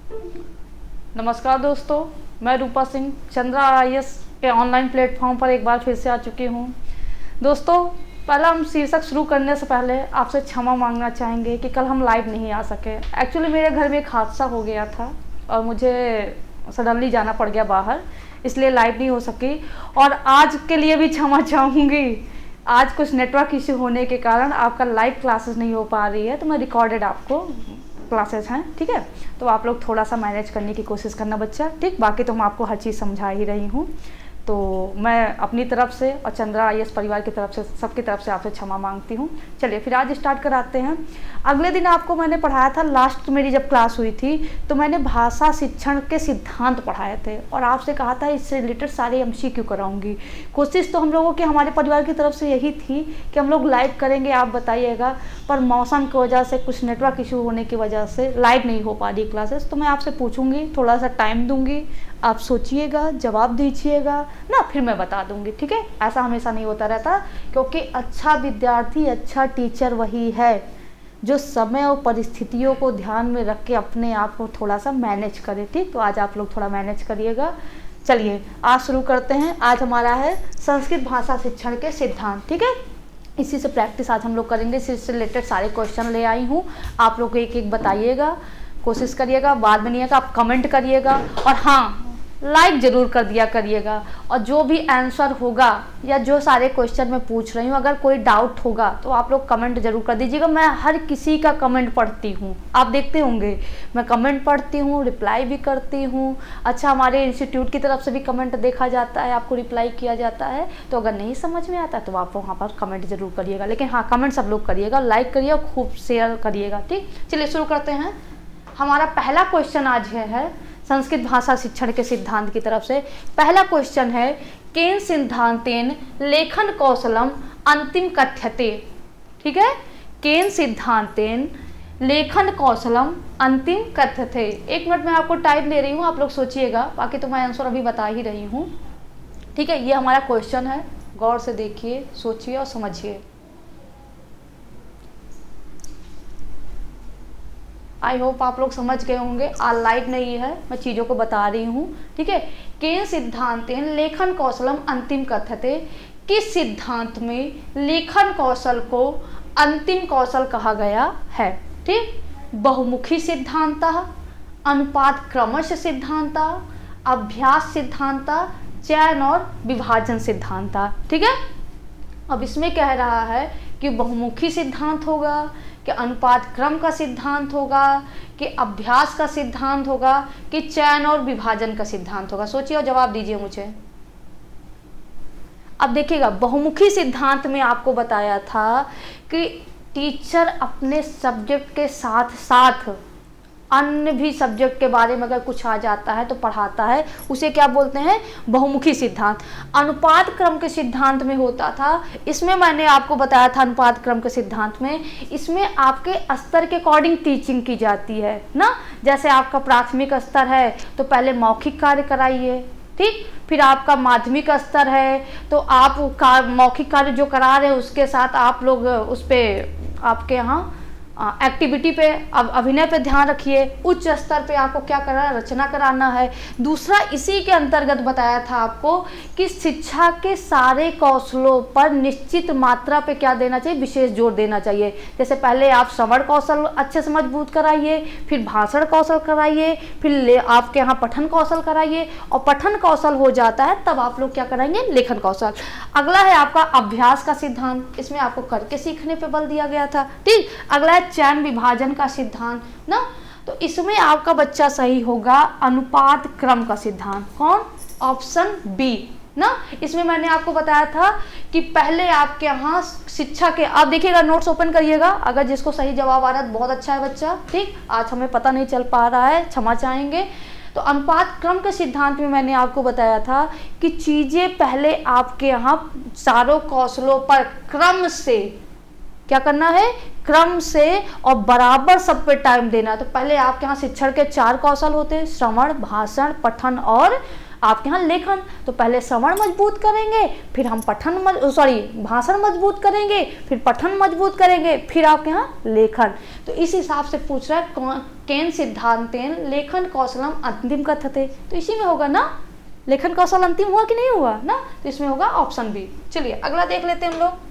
नमस्कार दोस्तों, मैं रूपा सिंह चंद्रा आईएएस के ऑनलाइन प्लेटफॉर्म पर एक बार फिर से आ चुकी हूँ। दोस्तों, पहला हम शीर्षक शुरू करने से पहले आपसे क्षमा मांगना चाहेंगे कि कल हम लाइव नहीं आ सके। एक्चुअली मेरे घर में एक हादसा हो गया था और मुझे सडनली जाना पड़ गया बाहर, इसलिए लाइव नहीं हो सकी। और आज के लिए भी क्षमा चाहूँगी, आज कुछ नेटवर्क इश्यू होने के कारण आपका लाइव क्लासेस नहीं हो पा रही है, तो मैं रिकॉर्डेड आपको क्लासेस हैं, ठीक है। तो आप लोग थोड़ा सा मैनेज करने की कोशिश करना बच्चा, ठीक। बाकी तो मैं आपको हर चीज़ समझा ही रही हूँ। तो मैं अपनी तरफ से और चंद्रा आईएएस परिवार की तरफ से, सबकी तरफ से आपसे क्षमा मांगती हूँ। चलिए फिर आज स्टार्ट कराते हैं। अगले दिन आपको मैंने पढ़ाया था, लास्ट मेरी जब क्लास हुई थी तो मैंने भाषा शिक्षण के सिद्धांत पढ़ाए थे और आपसे कहा था इससे रिलेटेड सारे एमसीक्यू कराऊंगी। कोशिश तो हम लोगों की, हमारे परिवार की तरफ से यही थी कि हम लोग लाइव करेंगे, आप बताइएगा, पर मौसम की वजह से, कुछ नेटवर्क इशू होने की वजह से लाइव नहीं हो पा रही क्लासेस। तो मैं आपसे पूछूंगी, थोड़ा सा टाइम दूंगी, आप सोचिएगा, जवाब दीजिएगा ना, फिर मैं बता दूंगी, ठीक है। ऐसा हमेशा नहीं होता रहता, क्योंकि अच्छा विद्यार्थी, अच्छा टीचर वही है जो समय और परिस्थितियों को ध्यान में रख के अपने आप को थोड़ा सा मैनेज करे, ठीक। तो आज आप लोग थोड़ा मैनेज करिएगा। चलिए आज शुरू करते हैं। आज हमारा है संस्कृत भाषा शिक्षण के सिद्धांत, ठीक है। इसी से प्रैक्टिस आज हम लोग करेंगे। इसी से रिलेटेड सारे क्वेश्चन ले आई हूँ, आप लोग एक एक बताइएगा, कोशिश करिएगा, बाद में नहीं आएगा आप कमेंट करिएगा, और हाँ लाइक जरूर कर दिया करिएगा। और जो भी आंसर होगा या जो सारे क्वेश्चन मैं पूछ रही हूँ, अगर कोई डाउट होगा तो आप लोग कमेंट जरूर कर दीजिएगा। मैं हर किसी का कमेंट पढ़ती हूँ, आप देखते होंगे मैं कमेंट पढ़ती हूँ, रिप्लाई भी करती हूँ। अच्छा, हमारे इंस्टीट्यूट की तरफ से भी कमेंट देखा जाता है, आपको रिप्लाई किया जाता है। तो अगर नहीं समझ में आता तो आप वहाँ पर कमेंट जरूर करिएगा, लेकिन हाँ कमेंट सब लोग करिएगा, लाइक करिए और खूब शेयर करिएगा, ठीक। चलिए शुरू करते हैं। हमारा पहला क्वेश्चन आज है संस्कृत भाषा शिक्षण के सिद्धांत की तरफ से। पहला क्वेश्चन है, केन सिद्धांतेन लेखन कौशलम अंतिम कथ्यते, ठीक है। केन सिद्धांतेन लेखन कौशलम अंतिम कथ्यते। एक मिनट में आपको टाइम दे रही हूँ, आप लोग सोचिएगा, बाकी तो मैं आंसर अभी बता ही रही हूँ, ठीक है। ये हमारा क्वेश्चन है, गौर से देखिए, सोचिए और समझिए। आई होप आप लोग समझ गए होंगे। आज लाइव नहीं है, मैं चीज़ों को बता रही हूँ, ठीक है। केन सिद्धांतेन लेखन कौशलम अंतिम कथ्यते। किस सिद्धांत में लेखन कौशल को अंतिम कौशल कहा गया है, ठीक। बहुमुखी सिद्धांत, अनुपात क्रमश सिद्धांत, अभ्यास सिद्धांत, चयन और विभाजन सिद्धांत, ठीक है। अब इसमें कह रहा है कि बहुमुखी सिद्धांत होगा, कि अनुपात क्रम का सिद्धांत होगा, कि अभ्यास का सिद्धांत होगा, कि चयन और विभाजन का सिद्धांत होगा। सोचिए और जवाब दीजिए मुझे। अब देखिएगा, बहुमुखी सिद्धांत में आपको बताया था कि टीचर अपने सब्जेक्ट के साथ साथ अन्य भी सब्जेक्ट के बारे में अगर कुछ आ जाता है तो पढ़ाता है, उसे क्या बोलते हैं, बहुमुखी सिद्धांत। अनुपात क्रम के सिद्धांत में होता था, इसमें मैंने आपको बताया था, अनुपात क्रम के सिद्धांत में इसमें आपके स्तर के अकॉर्डिंग टीचिंग की जाती है ना। जैसे आपका प्राथमिक स्तर है तो पहले मौखिक कार्य कराइए, ठीक। फिर आपका माध्यमिक स्तर है तो आप मौखिक कार्य जो करा रहे हैं उसके साथ आप लोग उस पर, आपके यहाँ एक्टिविटी पे, अभिनय पे ध्यान रखिए। उच्च स्तर पे आपको क्या करना है, रचना कराना है। दूसरा इसी के अंतर्गत बताया था आपको कि शिक्षा के सारे कौशलों पर निश्चित मात्रा पे क्या देना चाहिए, विशेष जोर देना चाहिए। जैसे पहले आप श्रवण कौशल अच्छे से मजबूत कराइए, फिर भाषण कौशल कराइए, फिर आपके यहाँ पठन कौशल कराइए, और पठन कौशल हो जाता है तब आप लोग क्या कराएंगे, लेखन कौशल। अगला है आपका अभ्यास का सिद्धांत, इसमें आपको करके सीखने पे बल दिया गया था, ठीक। अगला है चयन विभाजन का सिद्धांत ना, तो इसमें आपका बच्चा सही होगा अनुपात क्रम का सिद्धांत। कौन, ऑप्शन बी ना। इसमें मैंने आपको बताया था कि पहले आपके यहाँ शिक्षा के, आप देखिएगा नोट्स ओपन करिएगा, अगर जिसको सही जवाब आ रहा है बहुत अच्छा है बच्चा, ठीक। आज हमें पता नहीं चल पा रहा है, क्षमा चाहेंगे। तो अनुपात क्रम के सिद्धांत में मैंने आपको बताया था कि चीजें पहले आपके यहाँ चारों कौशलों पर क्रम से क्या करना है, क्रम से और बराबर सब पे टाइम देना है। तो पहले आपके यहाँ शिक्षण के 4 कौशल होते हैं, श्रवण, भाषण, पठन और आपके यहाँ लेखन। तो पहले श्रवण मजबूत करेंगे, फिर हम भाषण मजबूत करेंगे, फिर पठन मजबूत करेंगे, फिर आपके यहाँ लेखन। तो इस हिसाब से पूछ रहा है केन सिद्धांतेन लेखन कौशलम अंतिम कथते, तो इसी में होगा ना, लेखन कौशल अंतिम हुआ कि नहीं हुआ ना, तो इसमें होगा ऑप्शन बी। चलिए अगला देख लेते हैं हम लोग।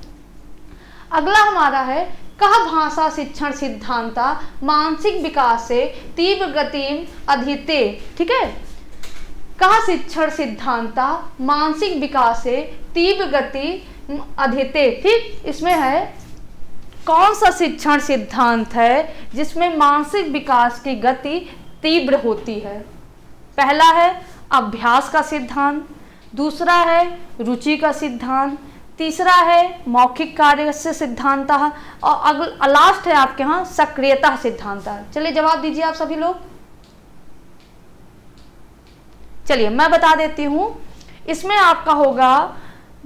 अगला हमारा है कह भाषा शिक्षण सिद्धांता मानसिक विकास से तीव्र गति अधिते, ठीक है, कह शिक्षण सिद्धांता मानसिक विकास से तीव्र गति अधिते, ठीक, इसमें है कौन सा शिक्षण सिद्धांत है जिसमें मानसिक विकास की गति तीव्र होती है। पहला है अभ्यास का सिद्धांत, दूसरा है रुचि का सिद्धांत, तीसरा है मौखिक कार्य से सिद्धांत, और लास्ट है आपके यहाँ सक्रियता सिद्धांत। चलिए जवाब दीजिए आप सभी लोग। चलिए मैं बता देती हूँ, इसमें आपका होगा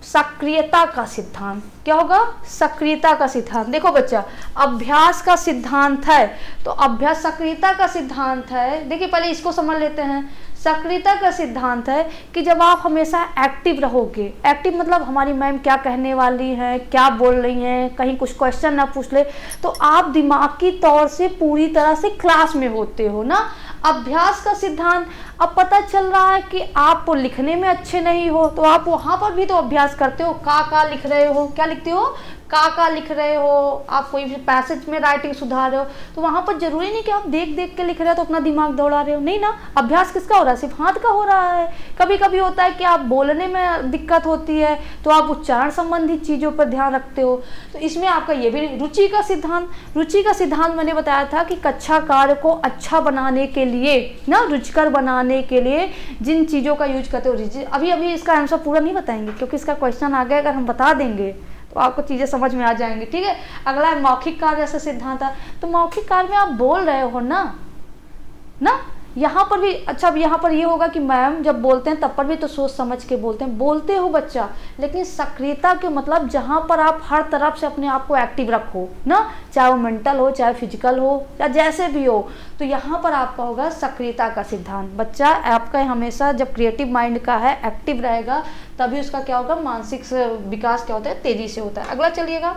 सक्रियता का सिद्धांत। क्या होगा? सक्रियता का सिद्धांत। देखो बच्चा, अभ्यास का सिद्धांत है तो अभ्यास सक्रियता का सिद्धांत है। देखिए पहले इसको समझ लेते हैं। सक्रियता का सिद्धांत है कि जब आप हमेशा एक्टिव रहोगे, एक्टिव मतलब हमारी मैम क्या कहने वाली है, क्या बोल रही हैं, कहीं कुछ क्वेश्चन ना पूछ ले, तो आप दिमागी तौर से पूरी तरह से क्लास में होते हो ना। अभ्यास का सिद्धांत, अब पता चल रहा है कि आप लिखने में अच्छे नहीं हो तो आप वहाँ पर भी तो अभ्यास करते हो, का लिख रहे हो, क्या लिखते हो, का लिख रहे हो, आप कोई भी पैसेज में राइटिंग सुधार रहे हो तो वहाँ पर जरूरी नहीं कि आप देख देख के लिख रहे हो तो अपना दिमाग दौड़ा रहे हो, नहीं ना। अभ्यास किसका हो रहा है? सिर्फ हाथ का हो रहा है। कभी कभी होता है कि आप बोलने में दिक्कत होती है तो आप उच्चारण संबंधित चीज़ों पर ध्यान रखते हो, तो इसमें आपका ये भी रुचि का सिद्धांत। रुचि का सिद्धांत मैंने बताया था कि कक्षा कार्य को अच्छा बनाने के लिए ना, रुचिकर बनाने के लिए जिन चीज़ों का यूज करते हो। अभी इसका आंसर पूरा नहीं बताएंगे क्योंकि इसका क्वेश्चन आगे अगर हम बता देंगे तो आपको चीज़ें समझ में आ जाएंगी, ठीक है। अगला है मौखिक कार्य से सिद्धांत। तो मौखिक कार्य में आप बोल रहे हो ना यहाँ पर भी। अच्छा, अब यहाँ पर ये होगा कि मैम जब बोलते हैं तब पर भी तो सोच समझ के बोलते हो बच्चा, लेकिन सक्रियता के मतलब जहाँ पर आप हर तरफ से अपने आप को एक्टिव रखो ना, चाहे वो मेंटल हो, चाहे फिजिकल हो, या जैसे भी हो, तो यहाँ पर आपका होगा सक्रियता का सिद्धांत। बच्चा आपका हमेशा जब क्रिएटिव माइंड का है, एक्टिव रहेगा, तभी उसका क्या होगा, मानसिक विकास क्या होता है, तेजी से होता है। अगला चलिएगा,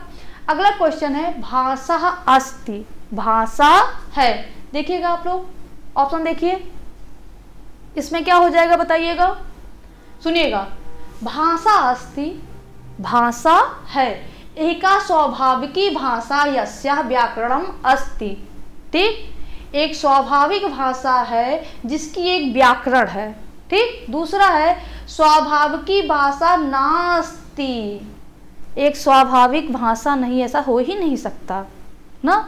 अगला क्वेश्चन है भाषा अस्ति, भाषा है। देखिएगा आप लोग ऑप्शन देखिए, इसमें क्या हो जाएगा बताइएगा, सुनिएगा। भाषा अस्ति, भाषा है, एका स्वाभाविकी भाषा यस्याः व्याकरणम अस्ति, ठीक, एक स्वाभाविक भाषा है जिसकी एक व्याकरण है, ठीक। दूसरा है स्वाभाविकी भाषा नास्ति, एक स्वाभाविक भाषा नहीं, ऐसा हो ही नहीं सकता ना,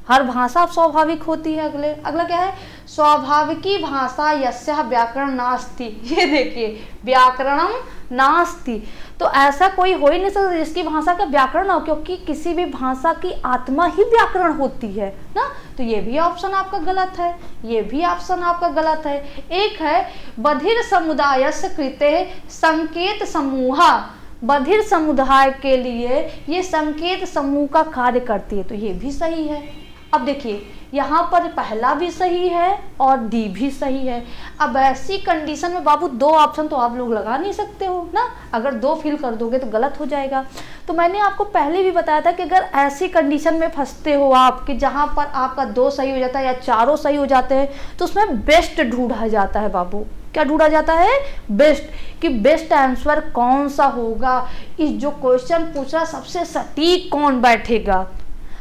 हर भाषा स्वाभाविक होती है। अगला क्या है, स्वाभाविकी भाषा यस्याः व्याकरण नास्ति। ये देखिए, व्याकरणम नास्ति, तो ऐसा कोई हो ही नहीं सकता जिसकी भाषा का व्याकरण ना हो, क्योंकि किसी भी भाषा की आत्मा ही व्याकरण होती है ना। तो ये भी ऑप्शन आपका गलत है, ये भी ऑप्शन आपका गलत है। एक है बधिर समुदायस्य कृते संकेत समूहा, बधिर समुदाय के लिए ये संकेत समूह का कार्य करती है, तो ये भी सही है। अब देखिए यहाँ पर पहला भी सही है और डी भी सही है। अब ऐसी कंडीशन में बाबू दो ऑप्शन तो आप लोग लगा नहीं सकते हो ना, अगर दो फिल कर दोगे तो गलत हो जाएगा। तो मैंने आपको पहले भी बताया था कि अगर ऐसी कंडीशन में फंसते हो आप कि जहाँ पर आपका दो सही हो जाता है या चारों सही हो जाते हैं, तो उसमें बेस्ट ढूंढा जाता है बाबू। क्या ढूंढा जाता है? बेस्ट, कि बेस्ट आंसर कौन सा होगा, इस जो क्वेश्चन पूछ रहा सबसे सटीक कौन बैठेगा।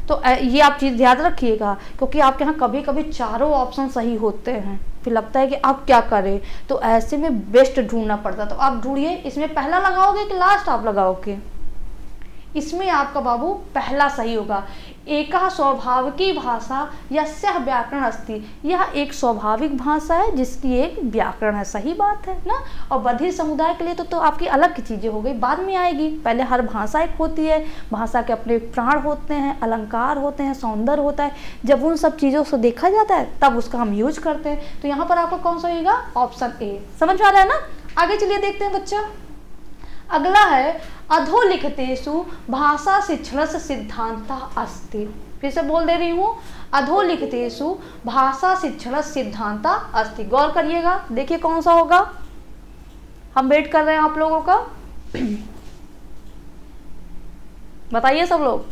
तो ये आप चीज़ ध्यान रखिएगा, क्योंकि आपके यहाँ कभी कभी चारों ऑप्शन सही होते हैं, फिर लगता है कि आप क्या करें, तो ऐसे में बेस्ट ढूंढना पड़ता। तो आप ढूंढिए, इसमें पहला लगाओगे कि लास्ट आप लगाओगे? इसमें आपका बाबू पहला सही होगा। एका स्वाभाविकी भाषा यस्याः व्याकरण अस्ति, यह एक स्वाभाविक भाषा है जिसकी एक व्याकरण है। सही बात है ना। और बधिर समुदाय के लिए तो आपकी अलग की चीज़ें हो गई, बाद में आएगी। पहले हर भाषा एक होती है, भाषा के अपने प्राण होते हैं, अलंकार होते हैं, सौंदर्य होता है। जब उन सब चीज़ों से देखा जाता है तब उसका हम यूज करते हैं। तो यहाँ पर आपका कौन सा होगा? Option A. समझ में आ रहा है ना। आगे चलिए देखते हैं बच्चा। अगला है अधोलिखितेषु भाषा शिक्षणस्य सिद्धान्तः अस्ति। फिर से बोल दे रही हूँ, अधोलिखितेषु भाषा शिक्षणस्य सिद्धान्तः अस्ति। गौर करिएगा, देखिए कौन सा होगा। हम वेट कर रहे हैं आप लोगों का, बताइए सब लोग।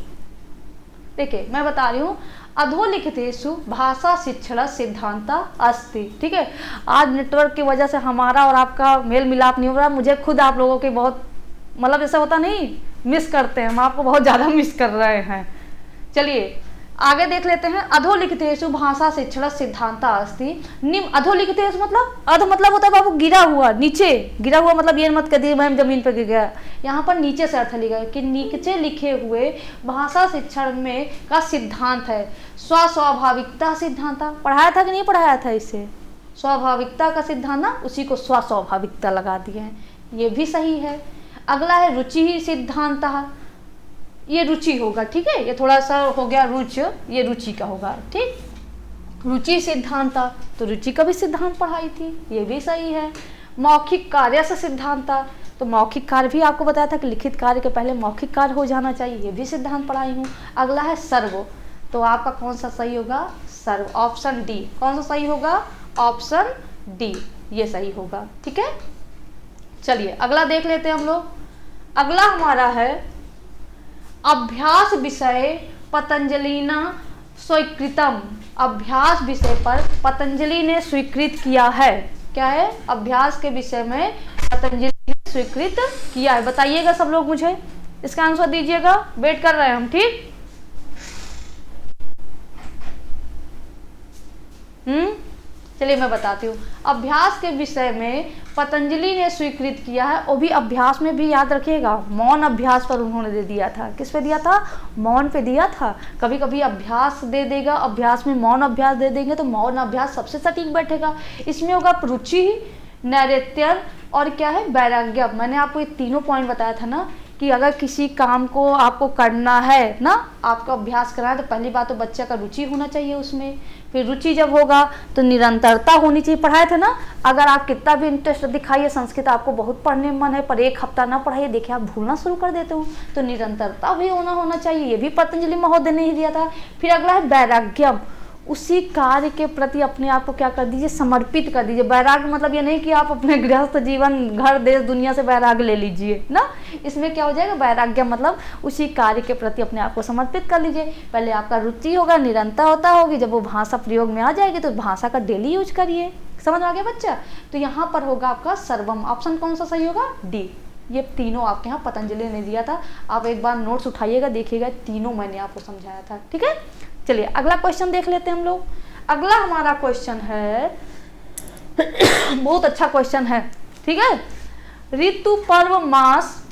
देखिए मैं बता रही हूँ, अधोलिखितेषु भाषा शिक्षण सिद्धांता अस्ति। ठीक है, आज नेटवर्क की वजह से हमारा और आपका मेल मिलाप नहीं हो रहा, मुझे खुद आप लोगों की बहुत मतलब ऐसा होता नहीं, मिस करते हैं, हम आपको बहुत ज़्यादा मिस कर रहे हैं। चलिए आगे देख लेते हैं। अधोलिखितेषु भाषा शिक्षण सिद्धांता अस्ति। निम्न अधोलिखितेषु मतलब, अध मतलब होता है बाबू गिरा हुआ, नीचे गिरा हुआ, मतलब ये मत कहिए मैम जमीन पर गिर गया, यहाँ पर नीचे से अर्थ लिखा है कि नीचे लिखे हुए भाषा शिक्षण में का सिद्धांत है स्वस्वाभाविकता सिद्धांता। पढ़ाया था कि नहीं पढ़ाया था इसे? स्वाभाविकता का सिद्धांत ना, उसी को स्वस्वाभाविकता लगा दिए हैं, ये भी सही है। अगला है रुचि ही सिद्धांत, ये रुचि होगा। ठीक है, ये थोड़ा सा हो गया रुच, ये रुचि का होगा। ठीक, रुचि सिद्धांत, तो रुचि का भी सिद्धांत पढ़ाई थी, ये भी सही है। मौखिक कार्य से सिद्धांत, तो मौखिक कार्य भी आपको बताया था कि लिखित कार्य के पहले मौखिक कार्य हो जाना चाहिए, ये भी सिद्धांत पढ़ाई हूँ। अगला है सर्व, तो आपका कौन सा सही होगा? सर्व, ऑप्शन डी। कौन सा सही होगा? ऑप्शन डी, ये सही होगा। ठीक है, चलिए अगला देख लेते हैं हम लोग। अगला हमारा है अभ्यास विषय पतंजलिना स्वीकृतम। अभ्यास विषय पर पतंजलि ने स्वीकृत किया है। क्या है? अभ्यास के विषय में पतंजलि ने स्वीकृत किया है। बताइएगा सब लोग, मुझे इसका आंसर दीजिएगा, वेट कर रहे हैं हम। ठीक, चलिए मैं बताती हूँ। अभ्यास के विषय में पतंजलि ने स्वीकृत किया है, वो भी अभ्यास में भी याद रखिएगा, मौन अभ्यास पर उन्होंने दे दिया था। किस पे दिया था? मौन पे दिया था। कभी कभी अभ्यास दे देगा, अभ्यास में मौन अभ्यास दे देंगे तो मौन अभ्यास सबसे सटीक बैठेगा। इसमें होगा रुचि, नैरत्य और क्या है? वैराग्य। मैंने आपको ये तीनों पॉइंट बताया था ना कि अगर किसी काम को आपको करना है ना, आपको अभ्यास करना है, तो पहली बात तो बच्चे का रुचि होना चाहिए उसमें। फिर रुचि जब होगा तो निरंतरता होनी चाहिए। पढ़ाए थे ना, अगर आप कितना भी इंटरेस्ट दिखाइए, संस्कृत आपको बहुत पढ़ने में मन है पर एक हफ्ता ना पढ़ाइए, देखिए आप भूलना शुरू कर देते हो, तो निरंतरता भी होना चाहिए, ये भी पतंजलि महोदय ने ही दिया था। फिर अगला है वैराग्यम, उसी कार्य के प्रति अपने आप को क्या कर दीजिए? समर्पित कर दीजिए। वैराग्य मतलब ये नहीं कि आप अपने गृहस्थ जीवन, घर, देश, दुनिया से वैराग्य ले लीजिए ना, इसमें क्या हो जाएगा? वैराग्य मतलब उसी कार्य के प्रति अपने आप को समर्पित कर लीजिए। पहले आपका रुचि होगा, निरंतरता होगी, जब वो भाषा प्रयोग में आ जाएगी तो भाषा का डेली यूज करिए। समझ आ गया बच्चा? तो यहाँ पर होगा आपका सर्वम। ऑप्शन कौन सा सही होगा? डी। ये तीनों आपके यहाँ पतंजलि ने दिया था। आप एक बार नोट्स उठाइएगा, देखिएगा, तीनों मैंने आपको समझाया था। ठीक है, चलिए अगला क्वेश्चन देख लेते हैं हम लोग। अगला हमारा क्वेश्चन है बहुत अच्छा क्वेश्चन है। ठीक है, ऋतु पर्व मास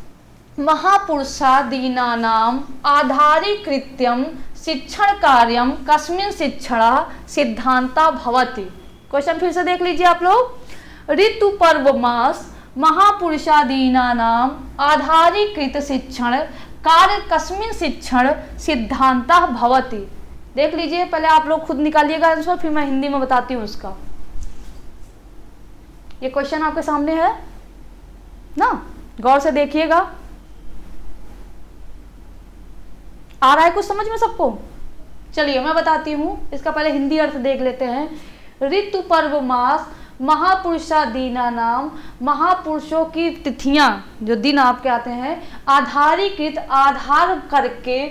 महापुरुषादीनानाम आधारीकृत्यम शिक्षण कार्यम कस्मिन् शिक्षण सिद्धांता भवति। क्वेश्चन फिर से देख लीजिए आप लोग। ऋतु पर्व मास महापुरुषादीनानाम आधारीकृत शिक्षण कार्य कस्मिन् शिक्षण सिद्धांता भवति। देख लीजिए, पहले आप लोग खुद निकालिएगा आंसर, फिर मैं हिंदी में बताती हूँ उसका। ये क्वेश्चन आपके सामने है ना, गौर से देखिएगा। आ रहा है कुछ समझ में सबको? चलिए मैं बताती हूँ, इसका पहले हिंदी अर्थ देख लेते हैं। ऋतु पर्व मास महापुरुषादीना नाम, महापुरुषों की तिथियां, जो दिन आपके आते हैं, आधारीकृत आधार करके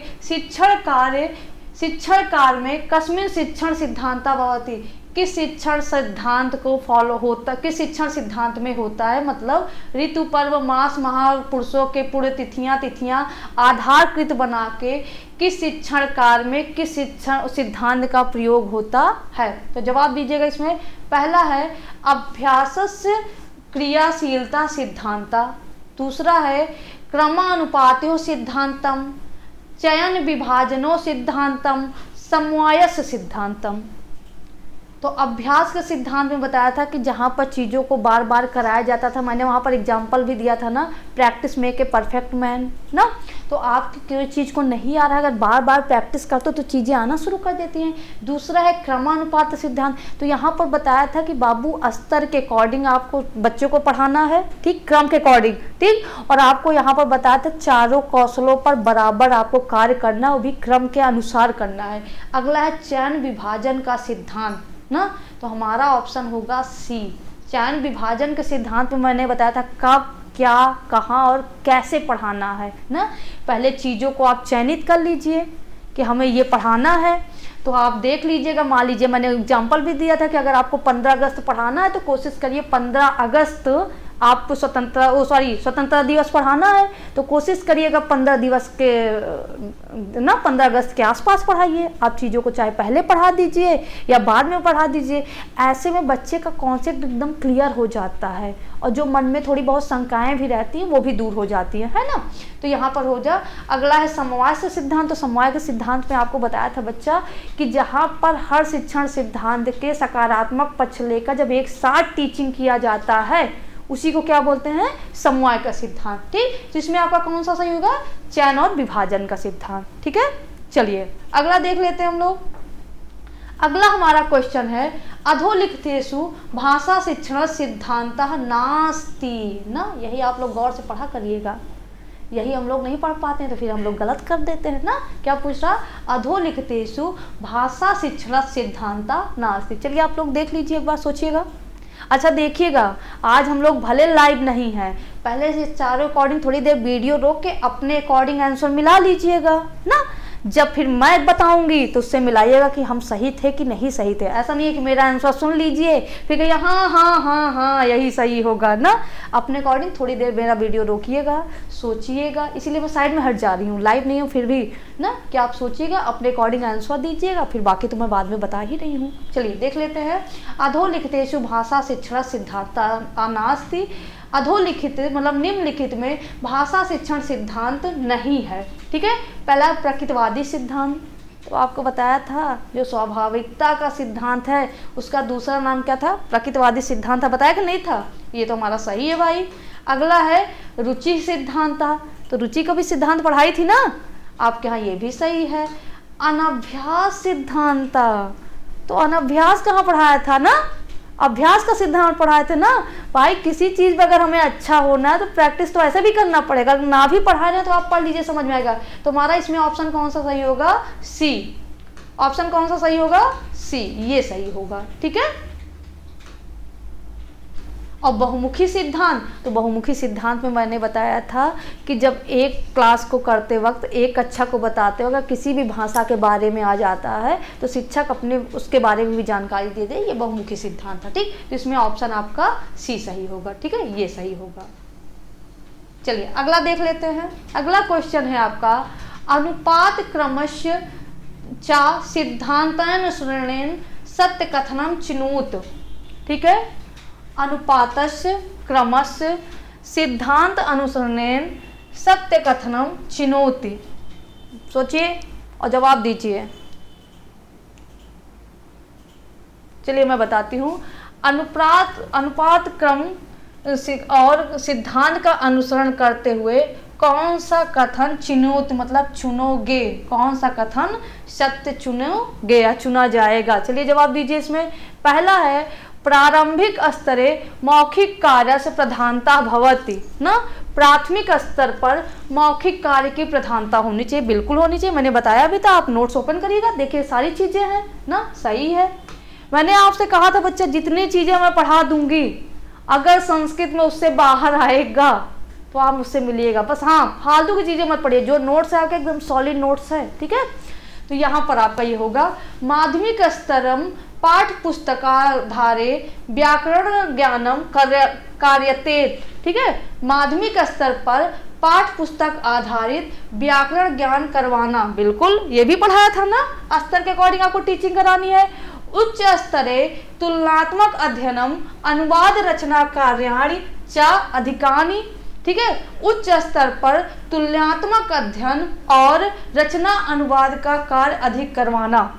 शिक्षण कार्य में कस्मिन् शिक्षण सिद्धांता भवति, किस शिक्षण सिद्धांत को फॉलो होता, किस शिक्षण सिद्धांत में होता है। मतलब ऋतु पर्व मास महापुरुषों के पूरे तिथियां आधारकृत बना के किस शिक्षण कार्य में किस शिक्षण सिद्धांत का प्रयोग होता है। तो जवाब दीजिएगा इसमें। पहला है अभ्यासस्य क्रियाशीलता सिद्धांता, दूसरा है क्रमानुपातो सिद्धांतम, चयन विभाजनो सिद्धांतम, समवायस सिद्धांतम। तो अभ्यास के सिद्धांत में बताया था कि जहाँ पर चीज़ों को बार बार कराया जाता था, मैंने वहाँ पर एग्जाम्पल भी दिया था ना, practice make a perfect man ना। तो आप कोई चीज़ को नहीं आ रहा है, अगर बार बार प्रैक्टिस करते हो तो चीज़ें आना शुरू कर देती हैं। दूसरा है क्रमानुपात सिद्धांत, तो यहाँ पर बताया था कि बाबू स्तर के अकॉर्डिंग आपको बच्चों को पढ़ाना है, ठीक, क्रम के अकॉर्डिंग, ठीक। और आपको यहाँ पर बताया था चारों कौशलों पर बराबर आपको कार्य करना, वो भी क्रम के अनुसार करना है। अगला है चयन विभाजन का सिद्धांत ना, तो हमारा ऑप्शन होगा सी। चयन विभाजन के सिद्धांत में मैंने बताया था कब, क्या, कहाँ और कैसे पढ़ाना है ना। पहले चीज़ों को आप चयनित कर लीजिए कि हमें ये पढ़ाना है, तो आप देख लीजिएगा, मान लीजिए मैंने एग्जाम्पल भी दिया था कि अगर आपको 15 अगस्त पढ़ाना है तो कोशिश करिए 15 अगस्त आपको स्वतंत्रता दिवस पढ़ाना है तो कोशिश करिएगा 15 दिवस के 15 अगस्त के आसपास पढ़ाइए। आप चीज़ों को चाहे पहले पढ़ा दीजिए या बाद में पढ़ा दीजिए, ऐसे में बच्चे का कॉन्सेप्ट एकदम क्लियर हो जाता है और जो मन में थोड़ी बहुत शंकाएं भी रहती हैं वो भी दूर हो जाती हैं, है ना। तो यहाँ पर हो जा। अगला है समवाय से सिद्धांत। तो समवाय के सिद्धांत में आपको बताया था बच्चा कि जहाँ पर हर शिक्षण सिद्धांत के सकारात्मक पक्ष लेकर जब एक साथ टीचिंग किया जाता है उसी को क्या बोलते हैं, समवाय का सिद्धांत। ठीक, तो इसमें आपका कौन सा सही होगा, चयन और विभाजन का सिद्धांत। ठीक है, चलिए अगला देख लेते हैं हम लोग। अगला हमारा क्वेश्चन है अधोलिखितेषु भाषा शिक्षण सिद्धांतः नास्ति ना। यही आप लोग गौर से पढ़ा करिएगा, यही हम लोग नहीं पढ़ पाते हैं तो फिर हम लोग गलत कर देते हैं ना। क्या पूछ रहा, अधोलिखितेषु भाषा शिक्षण सिद्धांतः नास्ति। चलिए आप लोग देख लीजिए, एक बार सोचिएगा। अच्छा देखिएगा, आज हम लोग भले लाइव नहीं हैं, पहले से चारों अकॉर्डिंग थोड़ी देर वीडियो रोक के अपने अकॉर्डिंग आंसर मिला लीजिएगा ना। जब फिर मैं बताऊंगी तो उससे मिलाइएगा कि हम सही थे कि नहीं सही थे। ऐसा नहीं है कि मेरा आंसर सुन लीजिए फिर कहिए हाँ हाँ हाँ हाँ यही सही होगा ना। अपने अकॉर्डिंग थोड़ी देर मेरा वीडियो रोकिएगा, सोचिएगा, इसीलिए मैं साइड में हट जा रही हूँ, लाइव नहीं हूँ फिर भी ना, कि आप सोचिएगा अपने अकॉर्डिंग आंसर दीजिएगा, फिर बाकी तो मैं बाद में बता ही रही हूँ। चलिए देख लेते हैं। अधोलिखितेषु भाषा शिक्षण सिद्धांतः नास्ति। अधोलिखित मतलब निम्नलिखित में भाषा शिक्षण सिद्धांत नहीं है। ठीक है, पहला प्रकृतिवादी सिद्धांत, तो आपको बताया था जो स्वाभाविकता का सिद्धांत है उसका दूसरा नाम क्या था, प्रकृतिवादी सिद्धांत था, बताया कि नहीं था। ये तो हमारा सही है भाई। अगला है रुचि सिद्धांत था, तो रुचि का भी सिद्धांत पढ़ाई थी ना आपके यहाँ, ये भी सही है। अनभ्यास सिद्धांत, तो अनभ्यास कहाँ पढ़ाया था ना, अभ्यास का सिद्धांत पढ़ाए थे ना भाई। किसी चीज़ में अगर हमें अच्छा होना है तो प्रैक्टिस तो ऐसे भी करना पड़ेगा, अगर ना भी पढ़ा रहे तो आप पढ़ लीजिए, समझ में आएगा। तो हमारा इसमें ऑप्शन कौन सा सही होगा, सी। ऑप्शन कौन सा सही होगा, सी, ये सही होगा। ठीक है, और बहुमुखी सिद्धांत, तो बहुमुखी सिद्धांत में मैंने बताया था कि जब एक क्लास को करते वक्त एक कक्षा को बताते वक्त किसी भी भाषा के बारे में आ जाता है तो शिक्षक अपने उसके बारे में भी जानकारी दे दे, ये बहुमुखी सिद्धांत था। ठीक, तो इसमें ऑप्शन आपका सी सही होगा। ठीक है, ये सही होगा। चलिए अगला देख लेते हैं। अगला क्वेश्चन है आपका अनुपात क्रमस्य चा सिद्धांतानुसरणेन सत्य कथनम चिनोत। ठीक है, अनुपातस्य क्रमस्य सिद्धांत अनुसरणेन सत्य कथनम चिनोति। सोचिए और जवाब दीजिए। चलिए मैं बताती हूँ। अनुपात क्रम और सिद्धांत का अनुसरण करते हुए कौन सा कथन चिनोत मतलब चुनोगे, कौन सा कथन सत्य चुनोगे या चुना जाएगा। चलिए जवाब दीजिए इसमें। पहला है प्रारंभिक स्तरे मौखिक कार्य से प्रधानता भवति ना। प्राथमिक स्तर पर मौखिक कार्य की प्रधानता होनी चाहिए, बिल्कुल होनी चाहिए। मैंने बताया भी था, आप नोट्स ओपन करिएगा, देखिए सारी चीजें हैं ना, सही है। मैंने आपसे कहा था बच्चा जितनी चीजें मैं पढ़ा दूंगी अगर संस्कृत में उससे बाहर आएगा तो आप मुझसे मिलिएगा। बस हाँ फालतू की चीजें मत पढ़िए, जो नोट्स है आपके एकदम सॉलिड नोट्स है। ठीक है, तो यहाँ पर आपका ये होगा माध्यमिक स्तरम पाठ पुस्तकाधारे व्याकरण ज्ञानम कार्यते। ठीक है, माध्यमिक स्तर पर पाठ पुस्तक आधारित व्याकरण ज्ञान करवाना, बिल्कुल ये भी पढ़ाया था ना, स्तर के अकॉर्डिंग आपको टीचिंग करानी है। उच्च स्तरे तुलनात्मक अध्ययनम अनुवाद रचना कार्याणि च अधिकानि। ठीक है, उच्च स्तर पर तुलनात्मक अध्ययन और रचना अनुवाद का कार्य अधिक करवाना,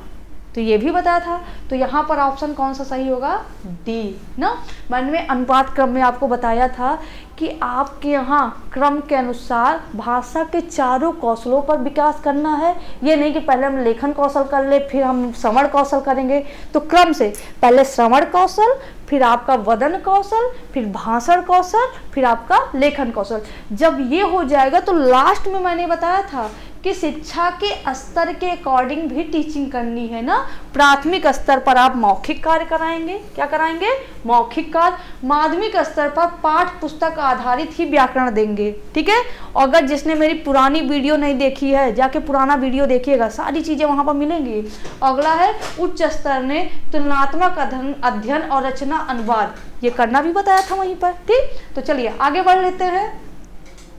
तो ये भी बताया था। तो यहाँ पर ऑप्शन कौन सा सही होगा, डी ना। मैंने अनुपात क्रम में आपको बताया था कि आपके यहाँ क्रम के अनुसार भाषा के चारों कौशलों पर विकास करना है। ये नहीं कि पहले हम लेखन कौशल कर ले फिर हम श्रवण कौशल करेंगे, तो क्रम से पहले श्रवण कौशल, फिर आपका वदन कौशल, फिर भाषण कौशल, फिर आपका लेखन कौशल। जब ये हो जाएगा तो लास्ट में मैंने बताया था कि शिक्षा के स्तर के अकॉर्डिंग भी टीचिंग करनी है ना। प्राथमिक स्तर पर आप मौखिक कार्य कराएंगे, क्या कराएंगे, मौखिक कार्य। माध्यमिक स्तर पर पाठ पुस्तक आधारित ही व्याकरण देंगे, ठीक है। अगर जिसने मेरी पुरानी वीडियो नहीं देखी है, जाके पुराना वीडियो देखिएगा, सारी चीज़ें वहाँ पर मिलेंगी। अगला है उच्च स्तर ने तुलनात्मक अध्ययन और रचना अनुवाद, ये करना भी बताया था वहीं पर, ठीक। तो चलिए आगे बढ़ लेते हैं।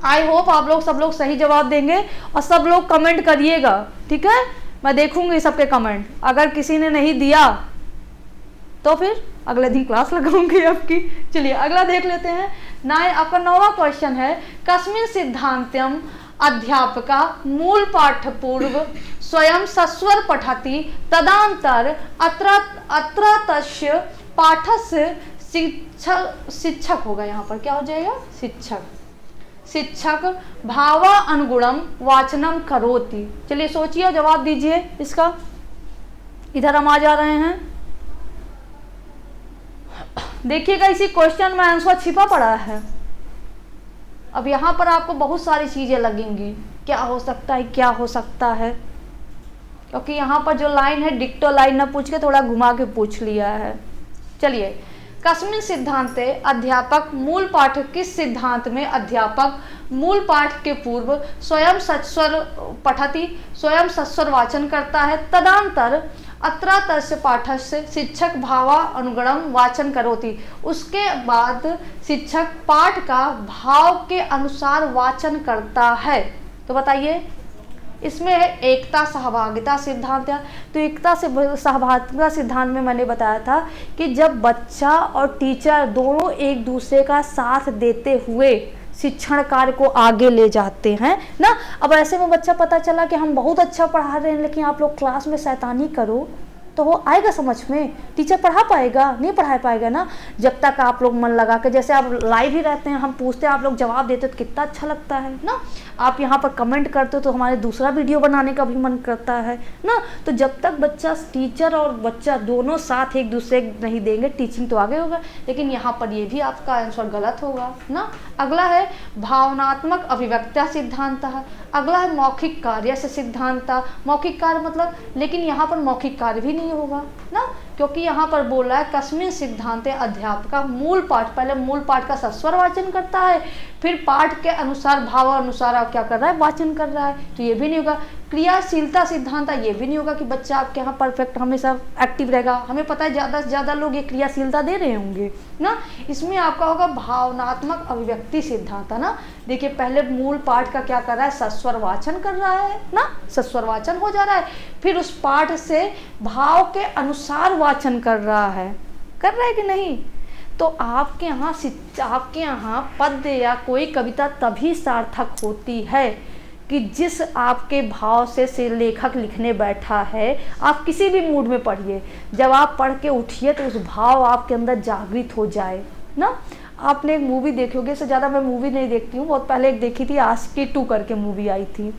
आई होप आप लोग सब लोग सही जवाब देंगे और सब लोग कमेंट करिएगा, ठीक है। मैं देखूंगी सबके कमेंट, अगर किसी ने नहीं दिया तो फिर अगले दिन क्लास लगाऊंगी आपकी। चलिए अगला देख लेते हैं। आपका 9वां क्वेश्चन है, कस्मिन् सिद्धांत्यम अध्यापका मूल पाठ पूर्व स्वयं सस्वर पठति तदांतर अत्र तस्य पाठस्य शिक्षक होगा, यहाँ पर क्या हो जाएगा, शिक्षक भावा अनुगुणम वाचनम करोति। चलिए सोचिए, जवाब दीजिए इसका। इधर हम आ जा रहे हैं, देखिएगा इसी क्वेश्चन में आंसर छिपा पड़ा है। अब यहाँ पर आपको बहुत सारी चीजें लगेंगी, क्या हो सकता है, क्या हो सकता है, क्योंकि यहाँ पर जो लाइन है डिक्टो लाइन ना पूछ के थोड़ा घुमा के पूछ लिया है। चलिए, कस्मिन् सिद्धांते अध्यापक मूल पाठ, किस सिद्धांत में अध्यापक मूल पाठ के पूर्व स्वयं सस्वर पठति, स्वयं सस्वर वाचन करता है, तदंतर अत्र तस्य पाठस्य शिक्षक भावा अनुगणम वाचन करोति, उसके बाद शिक्षक पाठ का भाव के अनुसार वाचन करता है। तो बताइए इसमें है एकता सहभागिता सिद्धांत। तो एकता से सहभागिता सिद्धांत में मैंने बताया था कि जब बच्चा और टीचर दोनों एक दूसरे का साथ देते हुए शिक्षण कार्य को आगे ले जाते हैं ना। अब ऐसे में बच्चा पता चला कि हम बहुत अच्छा पढ़ा रहे हैं लेकिन आप लोग क्लास में शैतानी करो, तो वो आएगा समझ में, टीचर पढ़ा पाएगा, नहीं पढ़ा पाएगा ना। जब तक आप लोग मन लगा के, जैसे आप लाइव ही रहते हैं, हम पूछते हैं आप लोग जवाब देते तो कितना अच्छा लगता है ना। आप यहाँ पर कमेंट करते हो तो हमारे दूसरा वीडियो बनाने का भी मन करता है ना। तो जब तक बच्चा, टीचर और बच्चा दोनों साथ एक दूसरे नहीं देंगे, टीचिंग तो आगे होगा। लेकिन यहाँ पर ये भी आपका आंसर गलत होगा ना। अगला है भावनात्मक अभिव्यक्ति सिद्धांत। अगला है मौखिक कार्य से सिद्धांत। मौखिक कार्य मतलब, लेकिन यहाँ पर मौखिक कार्य भी नहीं होगा ना, क्योंकि यहाँ पर बोल रहा है कस्मिन् सिद्धांते अध्यापका मूल पाठ, पहले मूल पाठ का सस्वर वाचन करता है, फिर पाठ के अनुसार भाव अनुसार आप क्या कर रहा है, वाचन कर रहा है, तो ये भी नहीं होगा। क्रियाशीलता सिद्धांत, ये भी नहीं होगा कि बच्चा आपके यहाँ परफेक्ट हमेशा एक्टिव रहेगा। हमें पता है ज़्यादा से ज़्यादा लोग ये क्रियाशीलता दे रहे होंगे ना। इसमें आपका होगा भावनात्मक अभिव्यक्ति सिद्धांत ना। देखिए पहले मूल पाठ का क्या कर रहा है, सस्वर वाचन कर रहा है ना, सस्वर वाचन हो जा रहा है, फिर उस पाठ से भाव के अनुसार वाचन कर रहा है कि नहीं। तो आपके यहाँ पद्य या कोई कविता तभी सार्थक होती है कि जिस आपके भाव से लेखक लिखने बैठा है। आप किसी भी मूड में पढ़िए, जब आप पढ़ के उठिए तो उस भाव आपके अंदर जागृत हो जाए ना। आपने एक मूवी देखी होगी, इससे ज़्यादा मैं मूवी नहीं देखती हूँ, बहुत पहले एक देखी थी, आशिकी 2 करके मूवी आई थी,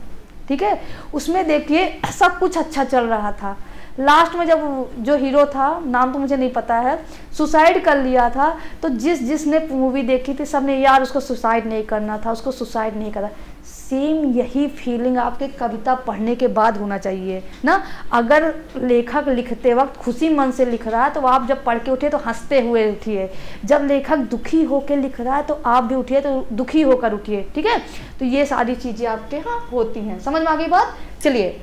ठीक है। उसमें देखिए सब कुछ अच्छा चल रहा था, लास्ट में जब जो हीरो था, नाम तो मुझे नहीं पता है, सुसाइड कर लिया था। तो जिसने मूवी देखी थी सबने, यार उसको सुसाइड नहीं करना था, उसको सुसाइड नहीं करा। सेम यही फीलिंग आपके कविता पढ़ने के बाद होना चाहिए ना। अगर लेखक लिखते वक्त खुशी मन से लिख रहा है तो आप जब पढ़ के उठिए तो हंसते हुए उठिए। जब लेखक दुखी होकर लिख रहा है तो आप भी उठिए तो दुखी होकर उठिए, ठीक है। तो ये सारी चीज़ें आपके यहाँ होती हैं। समझ में आ गई बात? चलिए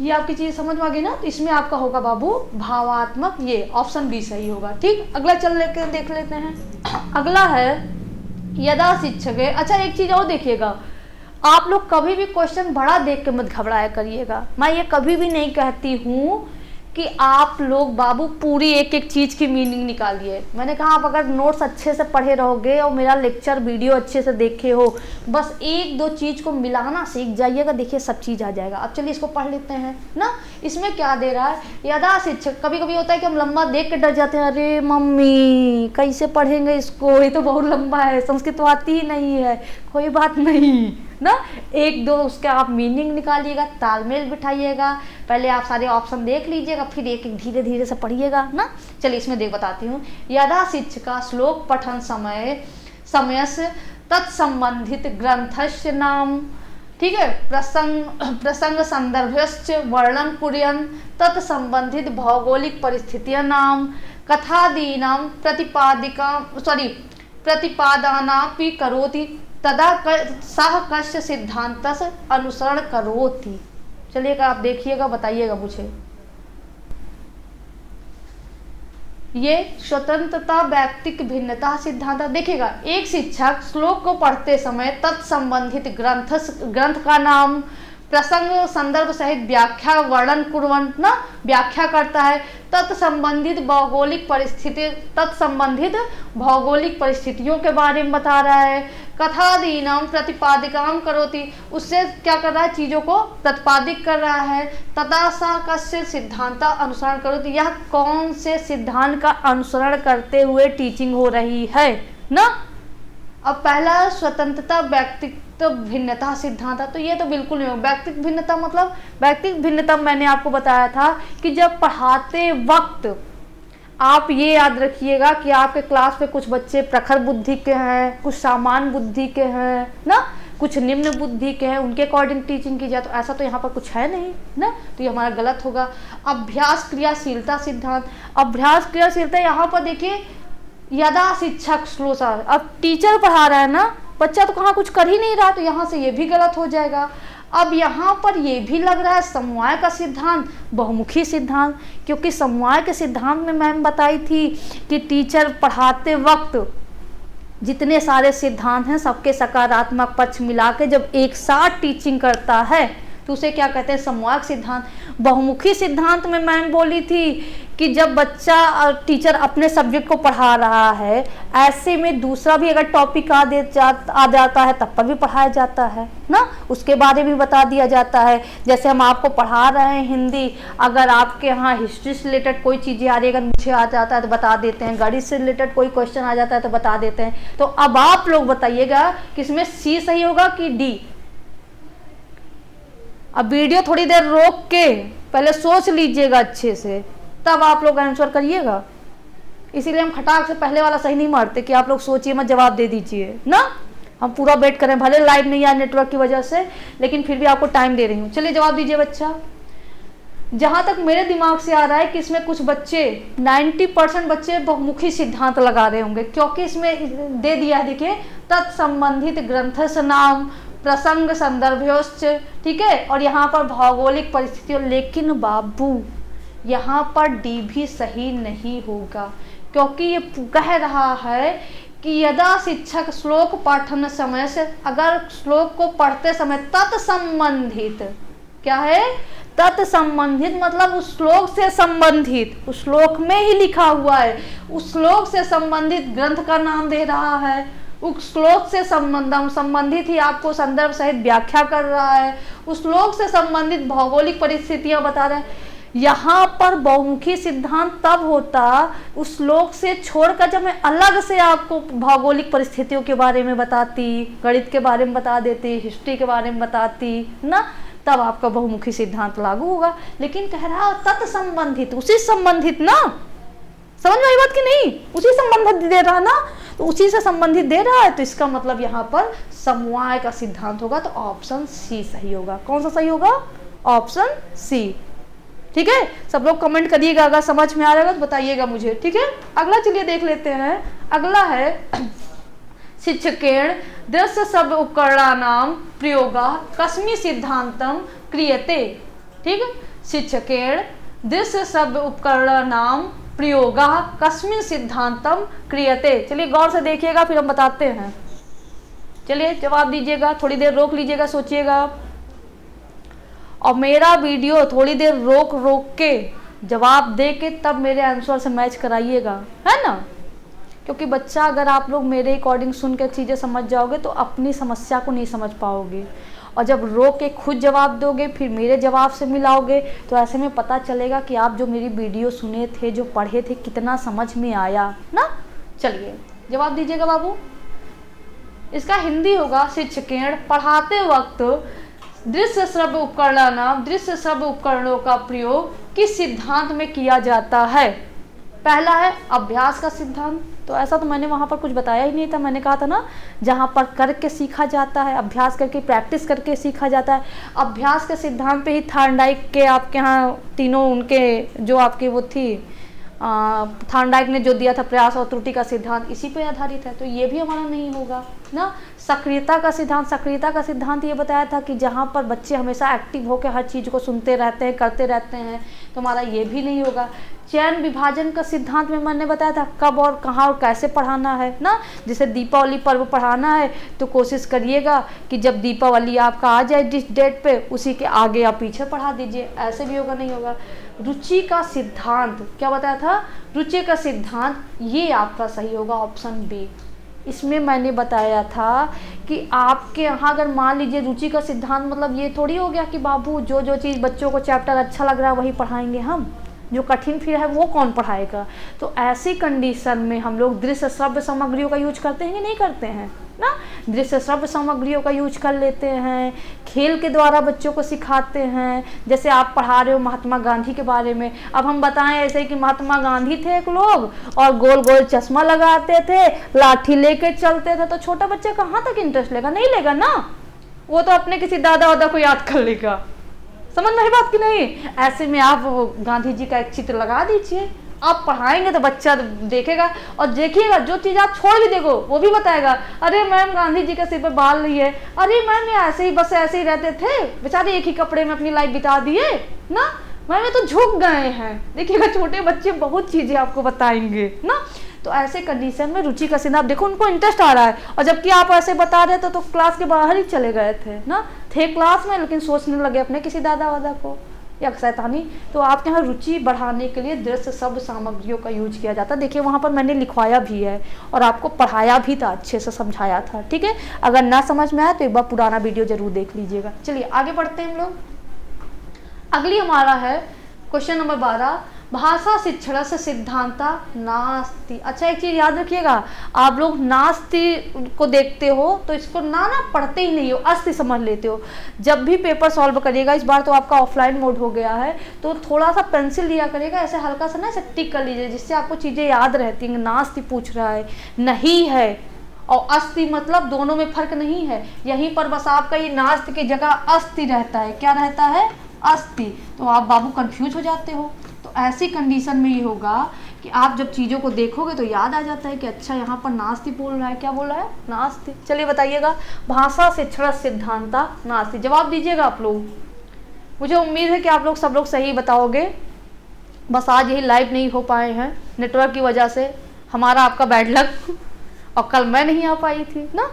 ये आपकी चीज़ समझ में आ गई ना। तो इसमें आपका होगा बाबू भावात्मक, ये ऑप्शन बी सही होगा, ठीक। अगला चल लेकर देख लेते हैं। अगला है यदा शिक्षक है। अच्छा एक चीज़ और देखिएगा, आप लोग कभी भी क्वेश्चन बड़ा देख के मत घबराया करिएगा। मैं ये कभी भी नहीं कहती हूँ कि आप लोग बाबू पूरी एक एक चीज़ की मीनिंग निकालिए। मैंने कहा आप अगर नोट्स अच्छे से पढ़े रहोगे और मेरा लेक्चर वीडियो अच्छे से देखे हो, बस एक दो चीज़ को मिलाना सीख जाइएगा, देखिए सब चीज़ आ जाएगा। अब चलिए इसको पढ़ लेते हैं ना। इसमें क्या दे रहा है, यदा शिक्षक। कभी कभी होता है कि हम लंबा देख के डर जाते हैं, अरे मम्मी कैसे पढ़ेंगे इसको, ये तो बहुत लंबा है, संस्कृत तो आती ही नहीं है। कोई बात नहीं ना, एक दो उसका आप मीनिंग निकालिएगा, तालमेल बिठाइएगा। पहले आप सारे ऑप्शन देख लीजिएगा, फिर एक एक धीरे धीरे से पढ़िएगा ना। चलिए इसमें देख बताती हूँ। यदा शिक्षका श्लोक पठन समय से तत्संबंधित ग्रंथस्य नाम ठीक है। प्रसंग संदर्भश्च वर्णन कुर्यन् तत् संबंधित भौगोलिक परिस्थितियां नाम कथादीनां प्रतिपादनापि करोति तदा सह कस्य सिद्धांतस्य अनुसरण करोति। चलिएगा, आप देखिएगा, बताइएगा मुझे। ये स्वतंत्रता व्यक्तिक भिन्नता सिद्धांत। देखिएगा, एक शिक्षक श्लोक को पढ़ते समय तत्संबंधित ग्रंथ का नाम प्रसंग संदर्भ सहित व्याख्या वर्णन कुर्वन् ना व्याख्या करता है। तत्संबंधित भौगोलिक परिस्थितियों के बारे में बता रहा है। कथादीनाम प्रतिपादिकाम करोति, उससे क्या कर रहा है, चीजों को प्रतिपादित कर रहा है। तथा सा कस्य सिद्धांत अनुसरण करोति, यह कौन से सिद्धांत का अनुसरण करते हुए टीचिंग हो रही है ना। अब पहला स्वतंत्रता व्यक्तित्व भिन्नता सिद्धांत, तो ये तो बिल्कुल नहीं होगा। व्यक्तित्व भिन्नता मतलब, व्यक्तित्व भिन्नता मैंने आपको बताया था कि जब पढ़ाते वक्त आप ये याद रखिएगा कि आपके क्लास में कुछ बच्चे प्रखर बुद्धि के हैं, कुछ सामान्य बुद्धि के हैं ना, कुछ निम्न बुद्धि के हैं, उनके अकॉर्डिंग टीचिंग की जाए, तो ऐसा तो यहाँ पर कुछ है नहीं ना, तो ये हमारा गलत होगा। अभ्यास क्रियाशीलता सिद्धांत, अभ्यास क्रियाशीलता यहाँ पर देखिए, यदा शिक्षक श्लोसार, अब टीचर पढ़ा रहा है ना, बच्चा तो कहाँ कुछ कर ही नहीं रहा, तो यहाँ से ये भी गलत हो जाएगा। अब यहाँ पर ये भी लग रहा है समवाय का सिद्धांत बहुमुखी सिद्धांत, क्योंकि समवाय के सिद्धांत में मैम बताई थी कि टीचर पढ़ाते वक्त जितने सारे सिद्धांत हैं सबके सकारात्मक पक्ष मिला के जब एक साथ टीचिंग करता है तो उसे क्या कहते हैं, समवाय सिद्धांत। बहुमुखी सिद्धांत में मैम बोली थी कि जब बच्चा और टीचर अपने सब्जेक्ट को पढ़ा रहा है, ऐसे में दूसरा भी अगर टॉपिक आ जाता है तब पर भी पढ़ाया जाता है ना, उसके बारे में बता दिया जाता है। जैसे हम आपको पढ़ा रहे हैं हिंदी, अगर आपके यहाँ हिस्ट्री से रिलेटेड कोई चीज़ें आ रही है, अगर मुझे आ जाता है तो बता देते हैं, गणित से रिलेटेड कोई क्वेश्चन आ जाता है तो बता देते हैं। तो अब आप लोग बताइएगा कि इसमें सी सही होगा कि डी। अब वीडियो थोड़ी देर रोक के पहले सोच लीजिएगा अच्छे से, तब आप लोग आंसर करिएगा। इसीलिए हम खटाक से पहले वाला सही नहीं मारते कि आप लोग सोचिए मत, जवाब दे दीजिए ना। हम पूरा वेट करें, भले लाइव नहीं आया नेटवर्क की वजह से, लेकिन फिर भी आपको टाइम दे रही हूँ। चलिए जवाब दीजिए बच्चा। जहाँ तक मेरे दिमाग से आ रहा है कि इसमें कुछ बच्चे 90% बच्चे बहुमुखी सिद्धांत लगा रहे होंगे, क्योंकि इसमें दे दिया है, देखिए, तत्संबंधित ग्रंथस्य नाम प्रसंग संदर्भयोश्च, ठीक है, और यहाँ पर भौगोलिक परिस्थितियों। लेकिन बाबू यहाँ पर डी भी सही नहीं होगा, क्योंकि ये कह रहा है कि यदा शिक्षक श्लोक पठन समय से, अगर श्लोक को पढ़ते समय तत्संबंधित, क्या है, तत्संबंधित मतलब उस श्लोक से संबंधित, उस श्लोक में ही लिखा हुआ है, उस श्लोक से संबंधित ग्रंथ का नाम दे रहा है, उस श्लोक से संबंधित ही आपको संदर्भ सहित व्याख्या कर रहा है, उस श्लोक से संबंधित भौगोलिक परिस्थितियां बता रहा है। यहाँ पर बहुमुखी सिद्धांत तब होता उस श्लोक से छोड़कर जब मैं अलग से आपको भौगोलिक परिस्थितियों के बारे में बताती, गणित के बारे में बता देती, हिस्ट्री के बारे में बताती ना, तब आपका बहुमुखी सिद्धांत लागू होगा। लेकिन कह रहा तत्संबंधित, उसी संबंधित ना, समझ में आई बात की नहीं, उसी संबंधित दे रहा ना, तो उसी से संबंधित दे रहा है, तो इसका मतलब यहाँ पर समवाय का सिद्धांत होगा। तो ऑप्शन सी सही होगा। कौन सा सही होगा, ऑप्शन सी। ठीक है, सब लोग कमेंट करिएगा, अगर समझ में आ रहा है तो बताइएगा मुझे। ठीक है, अगला चलिए देख लेते हैं। अगला है शिक्षकेण दृश्य शब्द उपकरणानां प्रयोगा कस्मिन् सिद्धांतं क्रियते। ठीक है, शिक्षकेण दृश्य शब्द उपकरणानां प्रयोगा कस्मिन् सिद्धांतम क्रियते। चलिए गौर से देखिएगा, फिर हम बताते हैं। चलिए जवाब दीजिएगा, थोड़ी देर रोक लीजिएगा, सोचिएगा, और मेरा वीडियो थोड़ी देर रोक के जवाब दे के तब मेरे आंसर से मैच कराइएगा, है ना, क्योंकि बच्चा अगर आप लोग मेरे अकॉर्डिंग सुन के चीज़ें समझ जाओगे तो अपनी समस्या को नहीं समझ पाओगे, और जब रोक के खुद जवाब दोगे फिर मेरे जवाब से मिलाओगे तो ऐसे में पता चलेगा कि आप जो मेरी वीडियो सुने थे, जो पढ़े थे, कितना समझ में आया ना। चलिए जवाब दीजिएगा बाबू। इसका हिंदी होगा शिक्षकेण पढ़ाते वक्त दृश्य श्रव्य उपकरणों का प्रयोग किस सिद्धांत में किया जाता है। पहला है अभ्यास का सिद्धांत, तो ऐसा तो मैंने वहाँ पर कुछ बताया ही नहीं था। मैंने कहा था ना, जहाँ पर करके सीखा जाता है, अभ्यास करके, प्रैक्टिस करके सीखा जाता है। अभ्यास के सिद्धांत पे ही थॉर्नडाइक के आपके यहाँ तीनों उनके जो आपकी वो थी थॉर्नडाइक ने जो दिया था प्रयास और त्रुटि का सिद्धांत, इसी पे आधारित है। तो ये भी हमारा नहीं होगा ना। सक्रियता का सिद्धांत ये बताया था कि जहाँ पर बच्चे हमेशा एक्टिव होकर हर चीज़ को सुनते रहते हैं, करते रहते हैं, तो हमारा ये भी नहीं होगा। चयन विभाजन का सिद्धांत में मैंने बताया था कब और कहाँ और कैसे पढ़ाना है ना। जैसे दीपावली पर्व पढ़ाना है तो कोशिश करिएगा कि जब दीपावली आपका आ जाए जिस डेट पे, उसी के आगे या पीछे पढ़ा दीजिए। ऐसे भी होगा, नहीं होगा। रुचि का सिद्धांत क्या बताया था? रुचि का सिद्धांत ये आपका सही होगा, ऑप्शन बी। इसमें मैंने बताया था कि आपके यहाँ अगर मान लीजिए रुचि का सिद्धांत मतलब ये थोड़ी हो गया कि बाबू जो जो चीज़ बच्चों को चैप्टर अच्छा लग रहा है वही पढ़ाएंगे हम, जो कठिन फिर है वो कौन पढ़ाएगा। तो ऐसी कंडीशन में हम लोग दृश्य श्रव्य सामग्रियों का यूज करते हैं कि नहीं करते हैं ना। दृश्य श्रव्य सामग्रियों का यूज कर लेते हैं, खेल के द्वारा बच्चों को सिखाते हैं। जैसे आप पढ़ा रहे हो महात्मा गांधी के बारे में, अब हम बताएं ऐसे कि महात्मा गांधी थे एक लोग और गोल गोल चश्मा लगाते थे, लाठी लेके चलते थे, तो छोटा बच्चा कहाँ तक इंटरेस्ट लेगा? नहीं लेगा ना। वो तो अपने किसी दादा वादा को याद कर लेगा। समझ में बात की नहीं? ऐसे में आप गांधी जी का एक चित्र लगा दीजिए, आप पढ़ाएंगे तो बच्चा देखेगा और देखिएगा जो चीज़ आप छोड़ भी देखो वो भी बताएगा, अरे मैम गांधी जी के सिर पे बाल नहीं है, अरे मैम ये ऐसे ही बस ऐसे ही रहते थे, बेचारे एक ही कपड़े में अपनी लाइफ बिता दिए ना, मैम ये तो झुक गए हैं। देखिएगा छोटे बच्चे बहुत चीज़ें आपको बताएंगे ना। तो ऐसे कंडीशन में रुचि का सिद्धांत, देखो उनको इंटरेस्ट आ रहा है और जबकि आप ऐसे बता रहे थे तो क्लास के बाहर ही चले गए थे ना, थे क्लास में लेकिन सोचने लगे अपने किसी दादा वादा को या शैतानी। तो आपके यहाँ रुचि बढ़ाने के लिए दृश्य शब्द सामग्रियों का यूज किया जाता है। देखिए वहाँ पर मैंने लिखवाया भी है और आपको पढ़ाया भी था, अच्छे से समझाया था, ठीक है। अगर ना समझ में आया तो एक बार पुराना वीडियो जरूर देख लीजिएगा। चलिए आगे बढ़ते हैं हम लोग। अगली हमारा है क्वेश्चन नंबर 12, भाषा शिक्षण से सिद्धांता नास्ति। अच्छा एक चीज याद रखिएगा, आप लोग नास्ति को देखते हो तो इसको ना पढ़ते ही नहीं हो, अस्ति समझ लेते हो। जब भी पेपर सॉल्व करिएगा, इस बार तो आपका ऑफलाइन मोड हो गया है, तो थोड़ा सा पेंसिल लिया करिएगा, ऐसे हल्का सा ना ऐसे टिक कर लीजिए, जिससे आपको चीज़ें याद रहती हैं। नास्ति पूछ रहा है, नहीं है, और अस्ति मतलब दोनों में फर्क नहीं है। यहीं पर बस आपका ये नास्ति की जगह अस्ति रहता है। क्या रहता है? अस्ति। तो आप बाबू कंफ्यूज हो जाते हो। तो ऐसी कंडीशन में ये होगा कि आप जब चीज़ों को देखोगे तो याद आ जाता है कि अच्छा यहाँ पर नास्ति बोल रहा है। क्या बोल रहा है? नास्ति। चलिए बताइएगा, भाषा शिक्षण सिद्धांता नास्ति। जवाब दीजिएगा आप लोग। मुझे उम्मीद है कि आप लोग सब लोग सही बताओगे। बस आज यही लाइव नहीं हो पाए हैं नेटवर्क की वजह से, हमारा आपका बैड लक, और कल मैं नहीं आ पाई थी ना,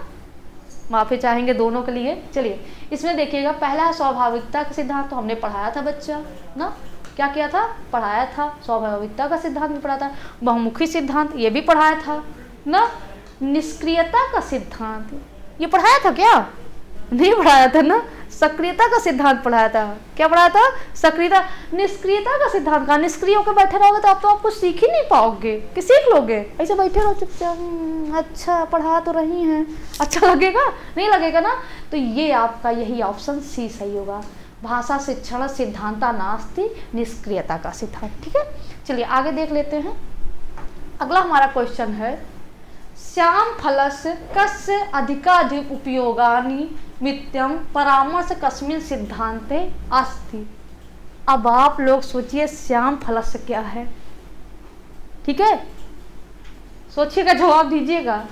माफ़ी चाहेंगे दोनों के लिए। चलिए इसमें देखिएगा, पहला है स्वाभाविकता का सिद्धांत, तो हमने पढ़ाया था बच्चा ना, क्या किया था? पढ़ाया था। स्वाभाविकता का सिद्धांत भी पढ़ा था। बहुमुखी सिद्धांत ये भी पढ़ाया था ना। निष्क्रियता का सिद्धांत ये पढ़ाया था क्या? नहीं पढ़ाया था ना। सक्रियता का सिद्धांत पढ़ाया था। क्या पढ़ाया था? सक्रियता। निष्क्रियता का सिद्धांत का, निष्क्रिय होकर बैठे रहोगे तो आप कुछ सीख ही नहीं पाओगे कि सीख लोगे? ऐसे बैठे रहो चुपचाप, अच्छा पढ़ा तो रही हैं, अच्छा लगेगा? नहीं लगेगा ना। तो ये आपका यही ऑप्शन सी सही होगा, भाषा शिक्षण सिद्धांता नास्ति, निष्क्रियता का सिद्धांत। ठीक है, चलिए आगे देख लेते हैं। अगला हमारा क्वेश्चन है, श्याम फलस्य कस्य अधिकाधिक उपयोगानि मित्यम परामर्श कस्मिन् सिद्धांते अस्ति। अब आप लोग सोचिए श्याम फलस्य क्या है। ठीक है, सोचिएगा, जवाब दीजिएगा।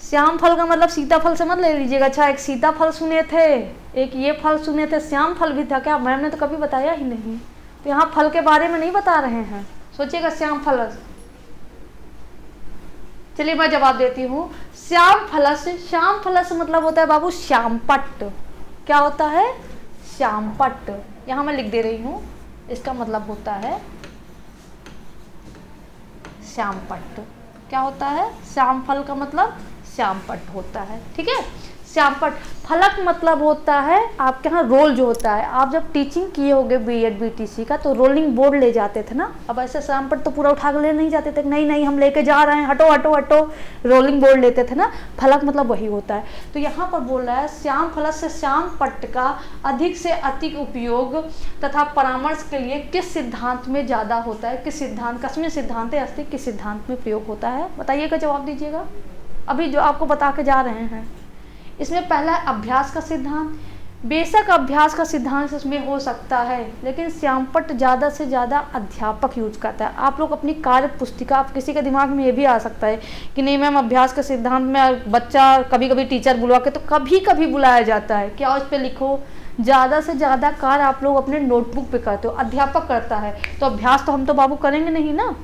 श्याम फल का मतलब सीताफल से मत ले लीजिएगा। अच्छा एक सीताफल सुने थे, एक ये फल सुने थे, श्याम फल भी था क्या? मैम ने तो कभी बताया ही नहीं, तो यहाँ फल के बारे में नहीं बता रहे हैं। सोचिएगा श्याम फल। चलिए मैं जवाब देती हूँ। श्याम फलस, श्याम फलस मतलब होता है बाबू श्यामपट्ट। क्या होता है? श्यामपट्ट। यहाँ मैं लिख दे रही हूँ, इसका मतलब होता है श्यामपट्ट। क्या होता है? श्याम फल का मतलब श्यामपट्ट होता है। ठीक है, श्यामपट्ट, फलक मतलब होता है आपके यहाँ रोल जो होता है, आप जब टीचिंग किए होगे बीएड बीटीसी का तो रोलिंग बोर्ड ले जाते थे ना। अब ऐसे श्यामपट्ट तो पूरा उठा के ले नहीं जाते थे, नहीं नहीं हम लेके जा रहे हैं, हटो हटो हटो, रोलिंग बोर्ड लेते थे ना। फलक मतलब वही होता है। तो यहाँ पर बोल रहा है श्याम फलक से श्यामपट्ट का अधिक से अधिक उपयोग तथा परामर्श के लिए किस सिद्धांत में ज़्यादा होता है, किस सिद्धांत, कस्मिन सिद्धांत अस्ति, किस सिद्धांत में प्रयोग होता है, बताइएगा, जवाब दीजिएगा। अभी जो आपको बता के जा रहे हैं इसमें पहला है अभ्यास का सिद्धांत। बेशक अभ्यास का सिद्धांत इसमें हो सकता है, लेकिन श्यामपट्ट ज़्यादा से ज़्यादा अध्यापक यूज करता है। आप लोग अपनी कार्य पुस्तिका, आप किसी के दिमाग में ये भी आ सकता है कि नहीं मैम अभ्यास के सिद्धांत में बच्चा कभी कभी टीचर बुलवा के, तो कभी कभी बुलाया जाता है, क्या उस पर लिखो। ज़्यादा से ज़्यादा कार्य आप लोग अपने नोटबुक पे करते हो, अध्यापक करता है, तो अभ्यास तो हम तो बाबू करेंगे नहीं ना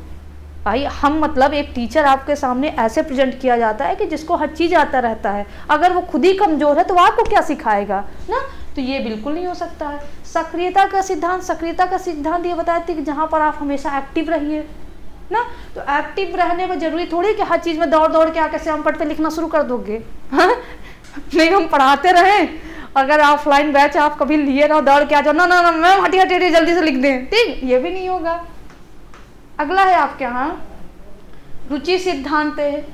भाई। हम मतलब एक टीचर आपके सामने ऐसे प्रेजेंट किया जाता है कि जिसको हर चीज़ आता रहता है, अगर वो खुद ही कमज़ोर है तो आपको क्या सिखाएगा ना। तो ये बिल्कुल नहीं हो सकता है। सक्रियता का सिद्धांत, सक्रियता का सिद्धांत ये बताया था कि जहाँ पर आप हमेशा एक्टिव रहिए ना, तो एक्टिव रहने में जरूरी थोड़ी कि हर चीज़ में दौड़ दौड़ के आके श्यामपट्ट पे लिखना शुरू कर दोगे, हाँ? नहीं, हम पढ़ाते रहें, अगर ऑफलाइन बैच आप कभी लिए ना दौड़ के आ जाओ, ना ना ना मैम हटी हटी जल्दी से लिख दें, ठीक, ये भी नहीं होगा। अगला है आपके यहाँ रुचि सिद्धांत है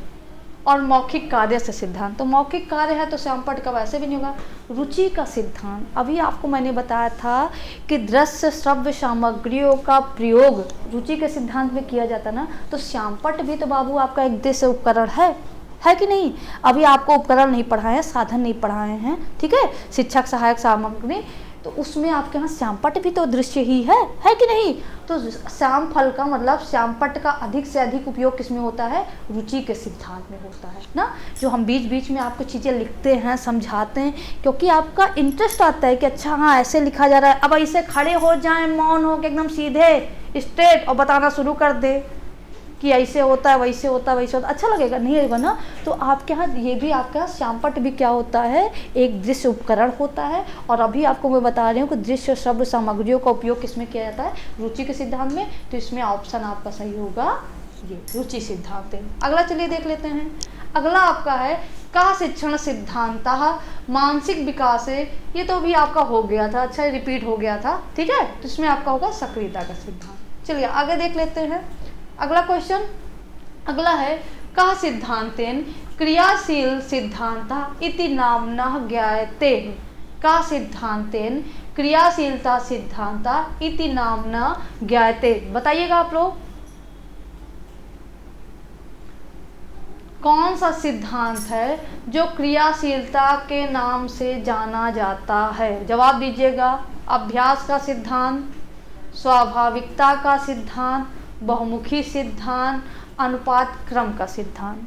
और मौखिक कार्य से सिद्धांत। तो मौखिक कार्य है तो श्यामपट्ट का वैसे भी नहीं होगा। रुचि का सिद्धांत, अभी आपको मैंने बताया था कि दृश्य श्रव्य सामग्रियों का प्रयोग रुचि के सिद्धांत में किया जाता ना, तो श्यामपट्ट भी तो बाबू आपका एक दृश्य उपकरण है कि नहीं। अभी आपको उपकरण नहीं पढ़ाए हैं, साधन नहीं पढ़ाए हैं, ठीक है, शिक्षक सहायक सामग्री, तो उसमें आपके यहाँ श्यामपट्ट भी तो दृश्य ही है कि नहीं। तो श्याम फल का मतलब श्यामपट्ट का अधिक से अधिक उपयोग किसमें होता है, रुचि के सिद्धांत में होता है ना। जो हम बीच बीच में आपको चीज़ें लिखते हैं, समझाते हैं, क्योंकि आपका इंटरेस्ट आता है कि अच्छा हाँ ऐसे लिखा जा रहा है। अब ऐसे खड़े हो जाएं, मौन हो के एकदम सीधे स्ट्रेट और बताना शुरू कर दे कि ऐसे होता है, वैसे होता है, वैसे होता है, अच्छा लगेगा नहीं लगेगा ना। तो आपके यहाँ ये भी, आपके यहाँ श्यामपट्ट भी क्या होता है, एक दृश्य उपकरण होता है। और अभी आपको मैं बता रही हूँ कि दृश्य शब्द सामग्रियों का उपयोग किसमें किया जाता है, रुचि के सिद्धांत में। तो इसमें ऑप्शन आपका सही होगा ये, रुचि सिद्धांत है। अगला चलिए देख लेते हैं। अगला आपका है का शिक्षण सिद्धांत मानसिक विकास है। ये तो भी आपका हो गया था, अच्छा रिपीट हो गया था, ठीक है। तो इसमें आपका होगा सक्रियता का सिद्धांत। चलिए आगे देख लेते हैं अगला क्वेश्चन। अगला है का सिद्धांतेन क्रियाशील सिद्धांत इति नाम्नः ज्ञायते। का सिद्धांतेन क्रियाशीलता सिद्धांत इति नाम्नः ज्ञायते, बताइएगा आप लोग कौन सा सिद्धांत है जो क्रियाशीलता के नाम से जाना जाता है, जवाब दीजिएगा। अभ्यास का सिद्धांत, स्वाभाविकता का सिद्धांत, बहुमुखी सिद्धांत, अनुपात क्रम का सिद्धांत।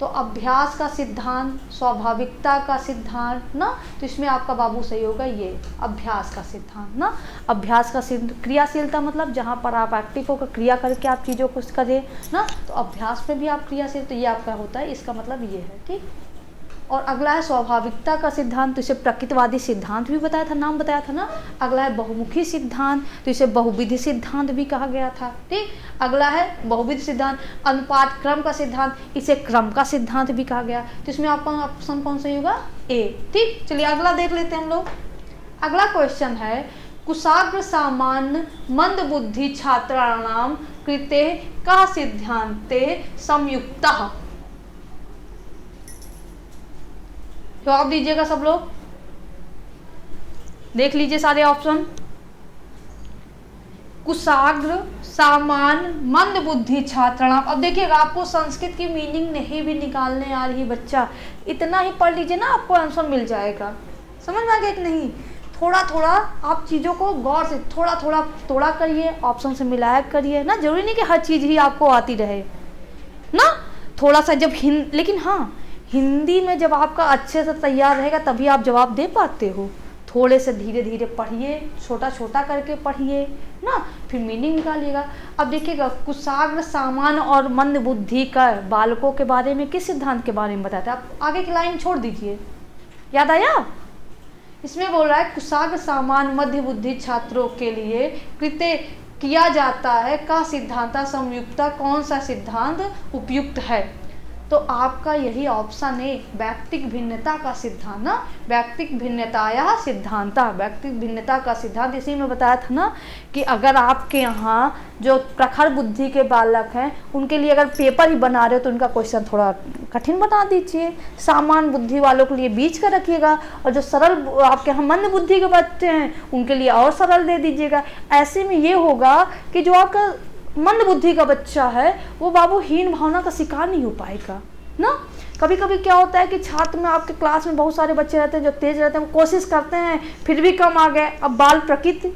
तो अभ्यास का सिद्धांत, स्वाभाविकता का सिद्धांत ना, तो इसमें आपका बाबू सही होगा ये अभ्यास का सिद्धांत ना। अभ्यास का क्रियाशीलता मतलब जहाँ पर आप एक्टिव होकर क्रिया करके आप चीज़ों को करें ना, तो अभ्यास में भी आप क्रियाशील, तो ये आपका होता है, इसका मतलब ये है, ठीक। और अगला है स्वाभाविकता का सिद्धांत, तो इसे प्रकृतिवादी सिद्धांत भी बताया था, नाम बताया था ना। अगला है बहुमुखी सिद्धांत, तो इसे बहुविधि सिद्धांत भी कहा गया था, ठीक। अगला है बहुविधि सिद्धांत। अनुपात क्रम का सिद्धांत, इसे क्रम का सिद्धांत भी कहा गया। तो इसमें आपका ऑप्शन कौन सा होगा, ए, ठीक। चलिए अगला देख लेते हैं हम लोग। अगला क्वेश्चन है कुशाग्र सामान्य मंद बुद्धि छात्राणाम कृते का सिद्धांते संयुक्तः। जवाब दीजिएगा सब लोग, देख लीजिए सारे ऑप्शन। कुशाग्र सामान्य मंद बुद्धि छात्राणाम। अब देखिएगा आपको संस्कृत की मीनिंग नहीं भी निकालने आ रही बच्चा, इतना ही पढ़ लीजिए ना, आपको आंसर मिल जाएगा। समझ में आ गया कि नहीं। थोड़ा थोड़ा आप चीज़ों को गौर से थोड़ा थोड़ा करिए, ऑप्शन से मिलाया करिए ना। जरूरी नहीं कि हर चीज़ ही आपको आती रहे ना, थोड़ा सा जब लेकिन हाँ हिंदी में जब आपका अच्छे से तैयार रहेगा तभी आप जवाब दे पाते हो। थोड़े से धीरे धीरे पढ़िए, छोटा छोटा करके पढ़िए ना, फिर मीनिंग निकालिएगा। अब देखिएगा कुशाग्र सामान्य और मंद बुद्धि का बालकों के बारे में किस सिद्धांत के बारे में बताया था, आप आगे की लाइन छोड़ दीजिए, याद आया। इसमें बोल रहा है कुशाग्र सामान्य मध्य बुद्धि छात्रों के लिए कृत्य किया जाता है का सिद्धांत संयुक्ता, कौन सा सिद्धांत उपयुक्त है। तो आपका यही ऑप्शन है, व्यक्तिक भिन्नता का सिद्धांत ना, व्यक्तिक भिन्नताया सिद्धांत, व्यक्तिक भिन्नता का सिद्धांत। इसी में बताया था ना कि अगर आपके यहाँ जो प्रखर बुद्धि के बालक हैं उनके लिए अगर पेपर ही बना रहे हो तो उनका क्वेश्चन थोड़ा कठिन बना दीजिए, सामान्य बुद्धि वालों के लिए बीच का रखिएगा, और जो सरल आपके यहाँ मंद बुद्धि के बच्चे हैं उनके लिए और सरल दे दीजिएगा। ऐसे में ये होगा कि जो आपका मंद बुद्धि का बच्चा है वो बाबू हीन भावना का शिकार नहीं हो पाएगा ना। कभी कभी क्या होता है कि छात्र में आपके क्लास में बहुत सारे बच्चे रहते हैं जो तेज रहते हैं, वो कोशिश करते हैं फिर भी कम आ गए, अब बाल प्रकृति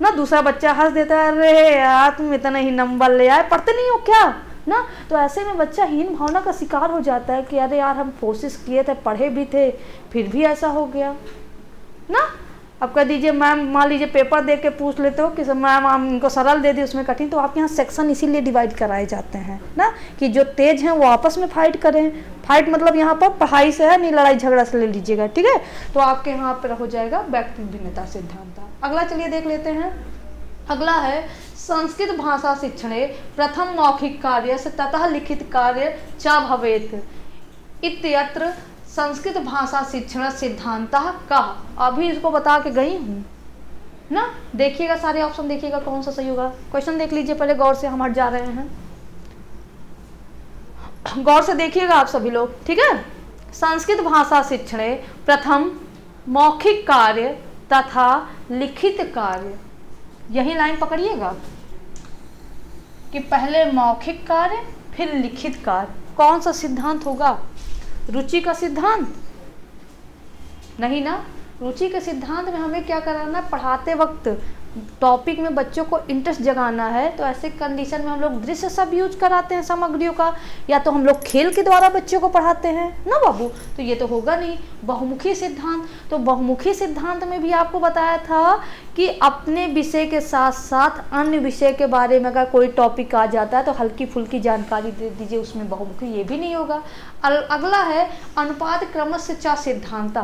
ना, दूसरा बच्चा हंस देता है, अरे यार तुम इतना ही नंबर ले आए, पढ़ते नहीं हो क्या ना। तो ऐसे में बच्चा हीन भावना का शिकार हो जाता है कि अरे यार हम कोशिश किए थे, पढ़े भी थे, फिर भी ऐसा हो गया ना। अब कह दीजिए मैम, मान लीजिए पेपर दे के पूछ लेते हो कि मैम आप इनको सरल दे दी उसमें कठिन, तो आपके यहाँ सेक्शन इसीलिए डिवाइड कराए जाते हैं ना कि जो तेज हैं वो आपस में फाइट करें। फाइट मतलब यहाँ पर पढ़ाई से है, नहीं लड़ाई झगड़ा से ले लीजिएगा, ठीक है। तो आपके यहाँ पर हो जाएगा व्यक्तिक भिन्नता सिद्धांत। अगला चलिए देख लेते हैं। अगला है संस्कृत भाषा शिक्षणे प्रथम मौखिक कार्य से ततः लिखित कार्य च भवेत् इत्यत्र संस्कृत भाषा शिक्षण सिद्धांत का। अभी इसको बता के गई हूँ ना, देखिएगा सारे ऑप्शन, देखिएगा कौन सा सही होगा। क्वेश्चन देख लीजिए पहले गौर से, हम हट जा रहे हैं, गौर से देखिएगा आप सभी लोग, ठीक है। संस्कृत भाषा शिक्षणे प्रथम मौखिक कार्य तथा लिखित कार्य, यही लाइन पकड़िएगा कि पहले मौखिक कार्य फिर लिखित कार्य। कौन सा सिद्धांत होगा? रुचि का सिद्धांत नहीं ना। रुचि के सिद्धांत में हमें क्या कराना है, पढ़ाते वक्त टॉपिक में बच्चों को इंटरेस्ट जगाना है, तो ऐसे कंडीशन में हम लोग दृश्य सब यूज कराते हैं सामग्रियों का, या तो हम लोग खेल के द्वारा बच्चों को पढ़ाते हैं ना बाबू, तो ये तो होगा नहीं। बहुमुखी सिद्धांत, तो बहुमुखी सिद्धांत में भी आपको बताया था कि अपने विषय के साथ साथ अन्य विषय के बारे में अगर कोई टॉपिक आ जाता है तो हल्की फुल्की जानकारी दे दीजिए, उसमें बहुमुखी ये भी नहीं होगा। अगला है अनुपात क्रमस्य च सिद्धांत,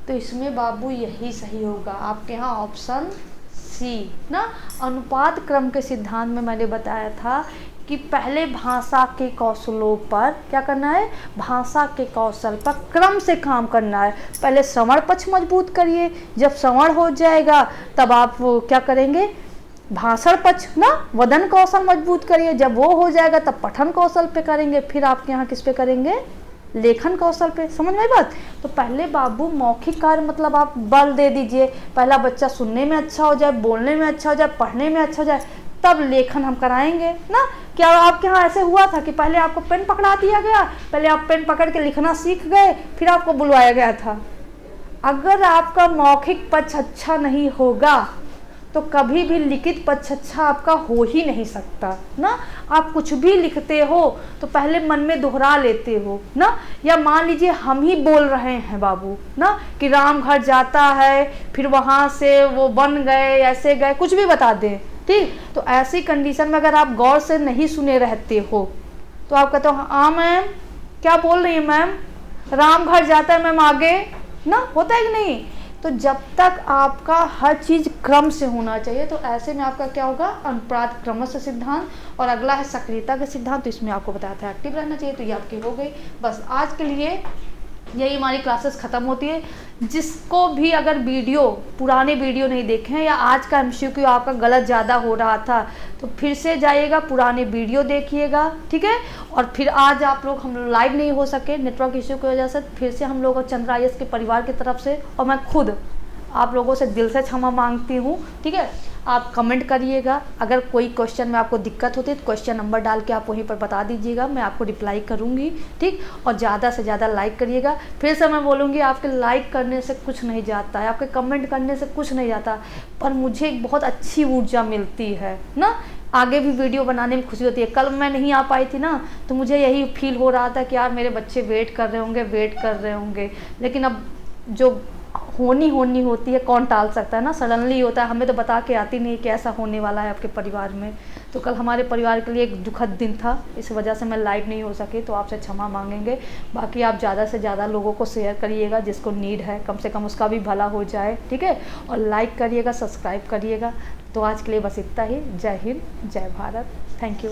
तो इसमें बाबू यही सही होगा आपके यहाँ ऑप्शन सी ना। अनुपात क्रम के सिद्धांत में मैंने बताया था कि पहले भाषा के कौशलों पर क्या करना है, भाषा के कौशल पर क्रम से काम करना है। पहले श्रवण पक्ष मजबूत करिए, जब श्रवण हो जाएगा तब आप क्या करेंगे, भाषण पक्ष ना, वदन कौशल मजबूत करिए, जब वो हो जाएगा तब पठन कौशल पे करेंगे, फिर आपके यहाँ किस पे करेंगे, लेखन कौशल पे। समझ में आई बात? तो पहले बाबू मौखिक कार्य मतलब आप बल दे दीजिए, पहला बच्चा सुनने में अच्छा हो जाए, बोलने में अच्छा हो जाए, पढ़ने में अच्छा हो जाए, तब लेखन हम कराएंगे ना। क्या आपके यहाँ ऐसे हुआ था कि पहले आपको पेन पकड़ा दिया गया, पहले आप पेन पकड़ के लिखना सीख गए, फिर आपको बुलवाया गया था? अगर आपका मौखिक पक्ष अच्छा नहीं होगा तो कभी भी लिखित पक्ष अच्छा आपका हो ही नहीं सकता ना। आप कुछ भी लिखते हो तो पहले मन में दोहरा लेते हो ना, या मान लीजिए हम ही बोल रहे हैं बाबू ना कि राम घर जाता है, फिर वहाँ से वो बन गए, ऐसे गए, कुछ भी बता दें, ठीक। तो ऐसी कंडीशन में अगर आप गौर से नहीं सुने रहते हो तो आप कहते हो हाँ मैम क्या बोल रही है मैम, राम घर जाता है मैम, आगे ना, होता है कि नहीं। तो जब तक आपका हर चीज़ क्रम से होना चाहिए, तो ऐसे में आपका क्या होगा, अनुपात क्रमस्य सिद्धांत। और अगला है सक्रियता का सिद्धांत, तो इसमें आपको बताया था एक्टिव रहना चाहिए, तो ये आपकी हो गई। बस आज के लिए यही हमारी क्लासेस ख़त्म होती है। जिसको भी अगर वीडियो, पुराने वीडियो नहीं देखे हैं, या आज का MCQ आपका गलत ज़्यादा हो रहा था, तो फिर से जाइएगा पुराने वीडियो देखिएगा, ठीक है। और फिर आज आप लोग, हम लोग लाइव नहीं हो सके नेटवर्क इश्यू की वजह से, फिर से हम लोग चंद्रा IAS के परिवार की तरफ से और मैं खुद आप लोगों से दिल से क्षमा मांगती हूँ, ठीक है। आप कमेंट करिएगा, अगर कोई क्वेश्चन में आपको दिक्कत होती है तो क्वेश्चन नंबर डाल के आप वहीं पर बता दीजिएगा, मैं आपको रिप्लाई करूँगी, ठीक। और ज़्यादा से ज़्यादा लाइक करिएगा। फिर से मैं बोलूँगी, आपके लाइक करने से कुछ नहीं जाता है, आपके कमेंट करने से कुछ नहीं जाता, पर मुझे एक बहुत अच्छी ऊर्जा मिलती है ना, आगे भी वीडियो बनाने में खुशी होती है। कल मैं नहीं आ पाई थी ना, तो मुझे यही फील हो रहा था कि यार मेरे बच्चे वेट कर रहे होंगे, लेकिन अब जो होनी होती है, कौन टाल सकता है ना, सडनली होता है, हमें तो बता के आती नहीं कि ऐसा होने वाला है आपके परिवार में। तो कल हमारे परिवार के लिए एक दुखद दिन था, इस वजह से मैं लाइव नहीं हो सकी, तो आपसे क्षमा मांगेंगे। बाकी आप ज़्यादा से ज़्यादा लोगों को शेयर करिएगा, जिसको नीड है, कम से कम उसका भी भला हो जाए, ठीक है। और लाइक करिएगा, सब्सक्राइब करिएगा। तो आज के लिए बस इतना ही। जय हिंद, जय भारत, थैंक यू।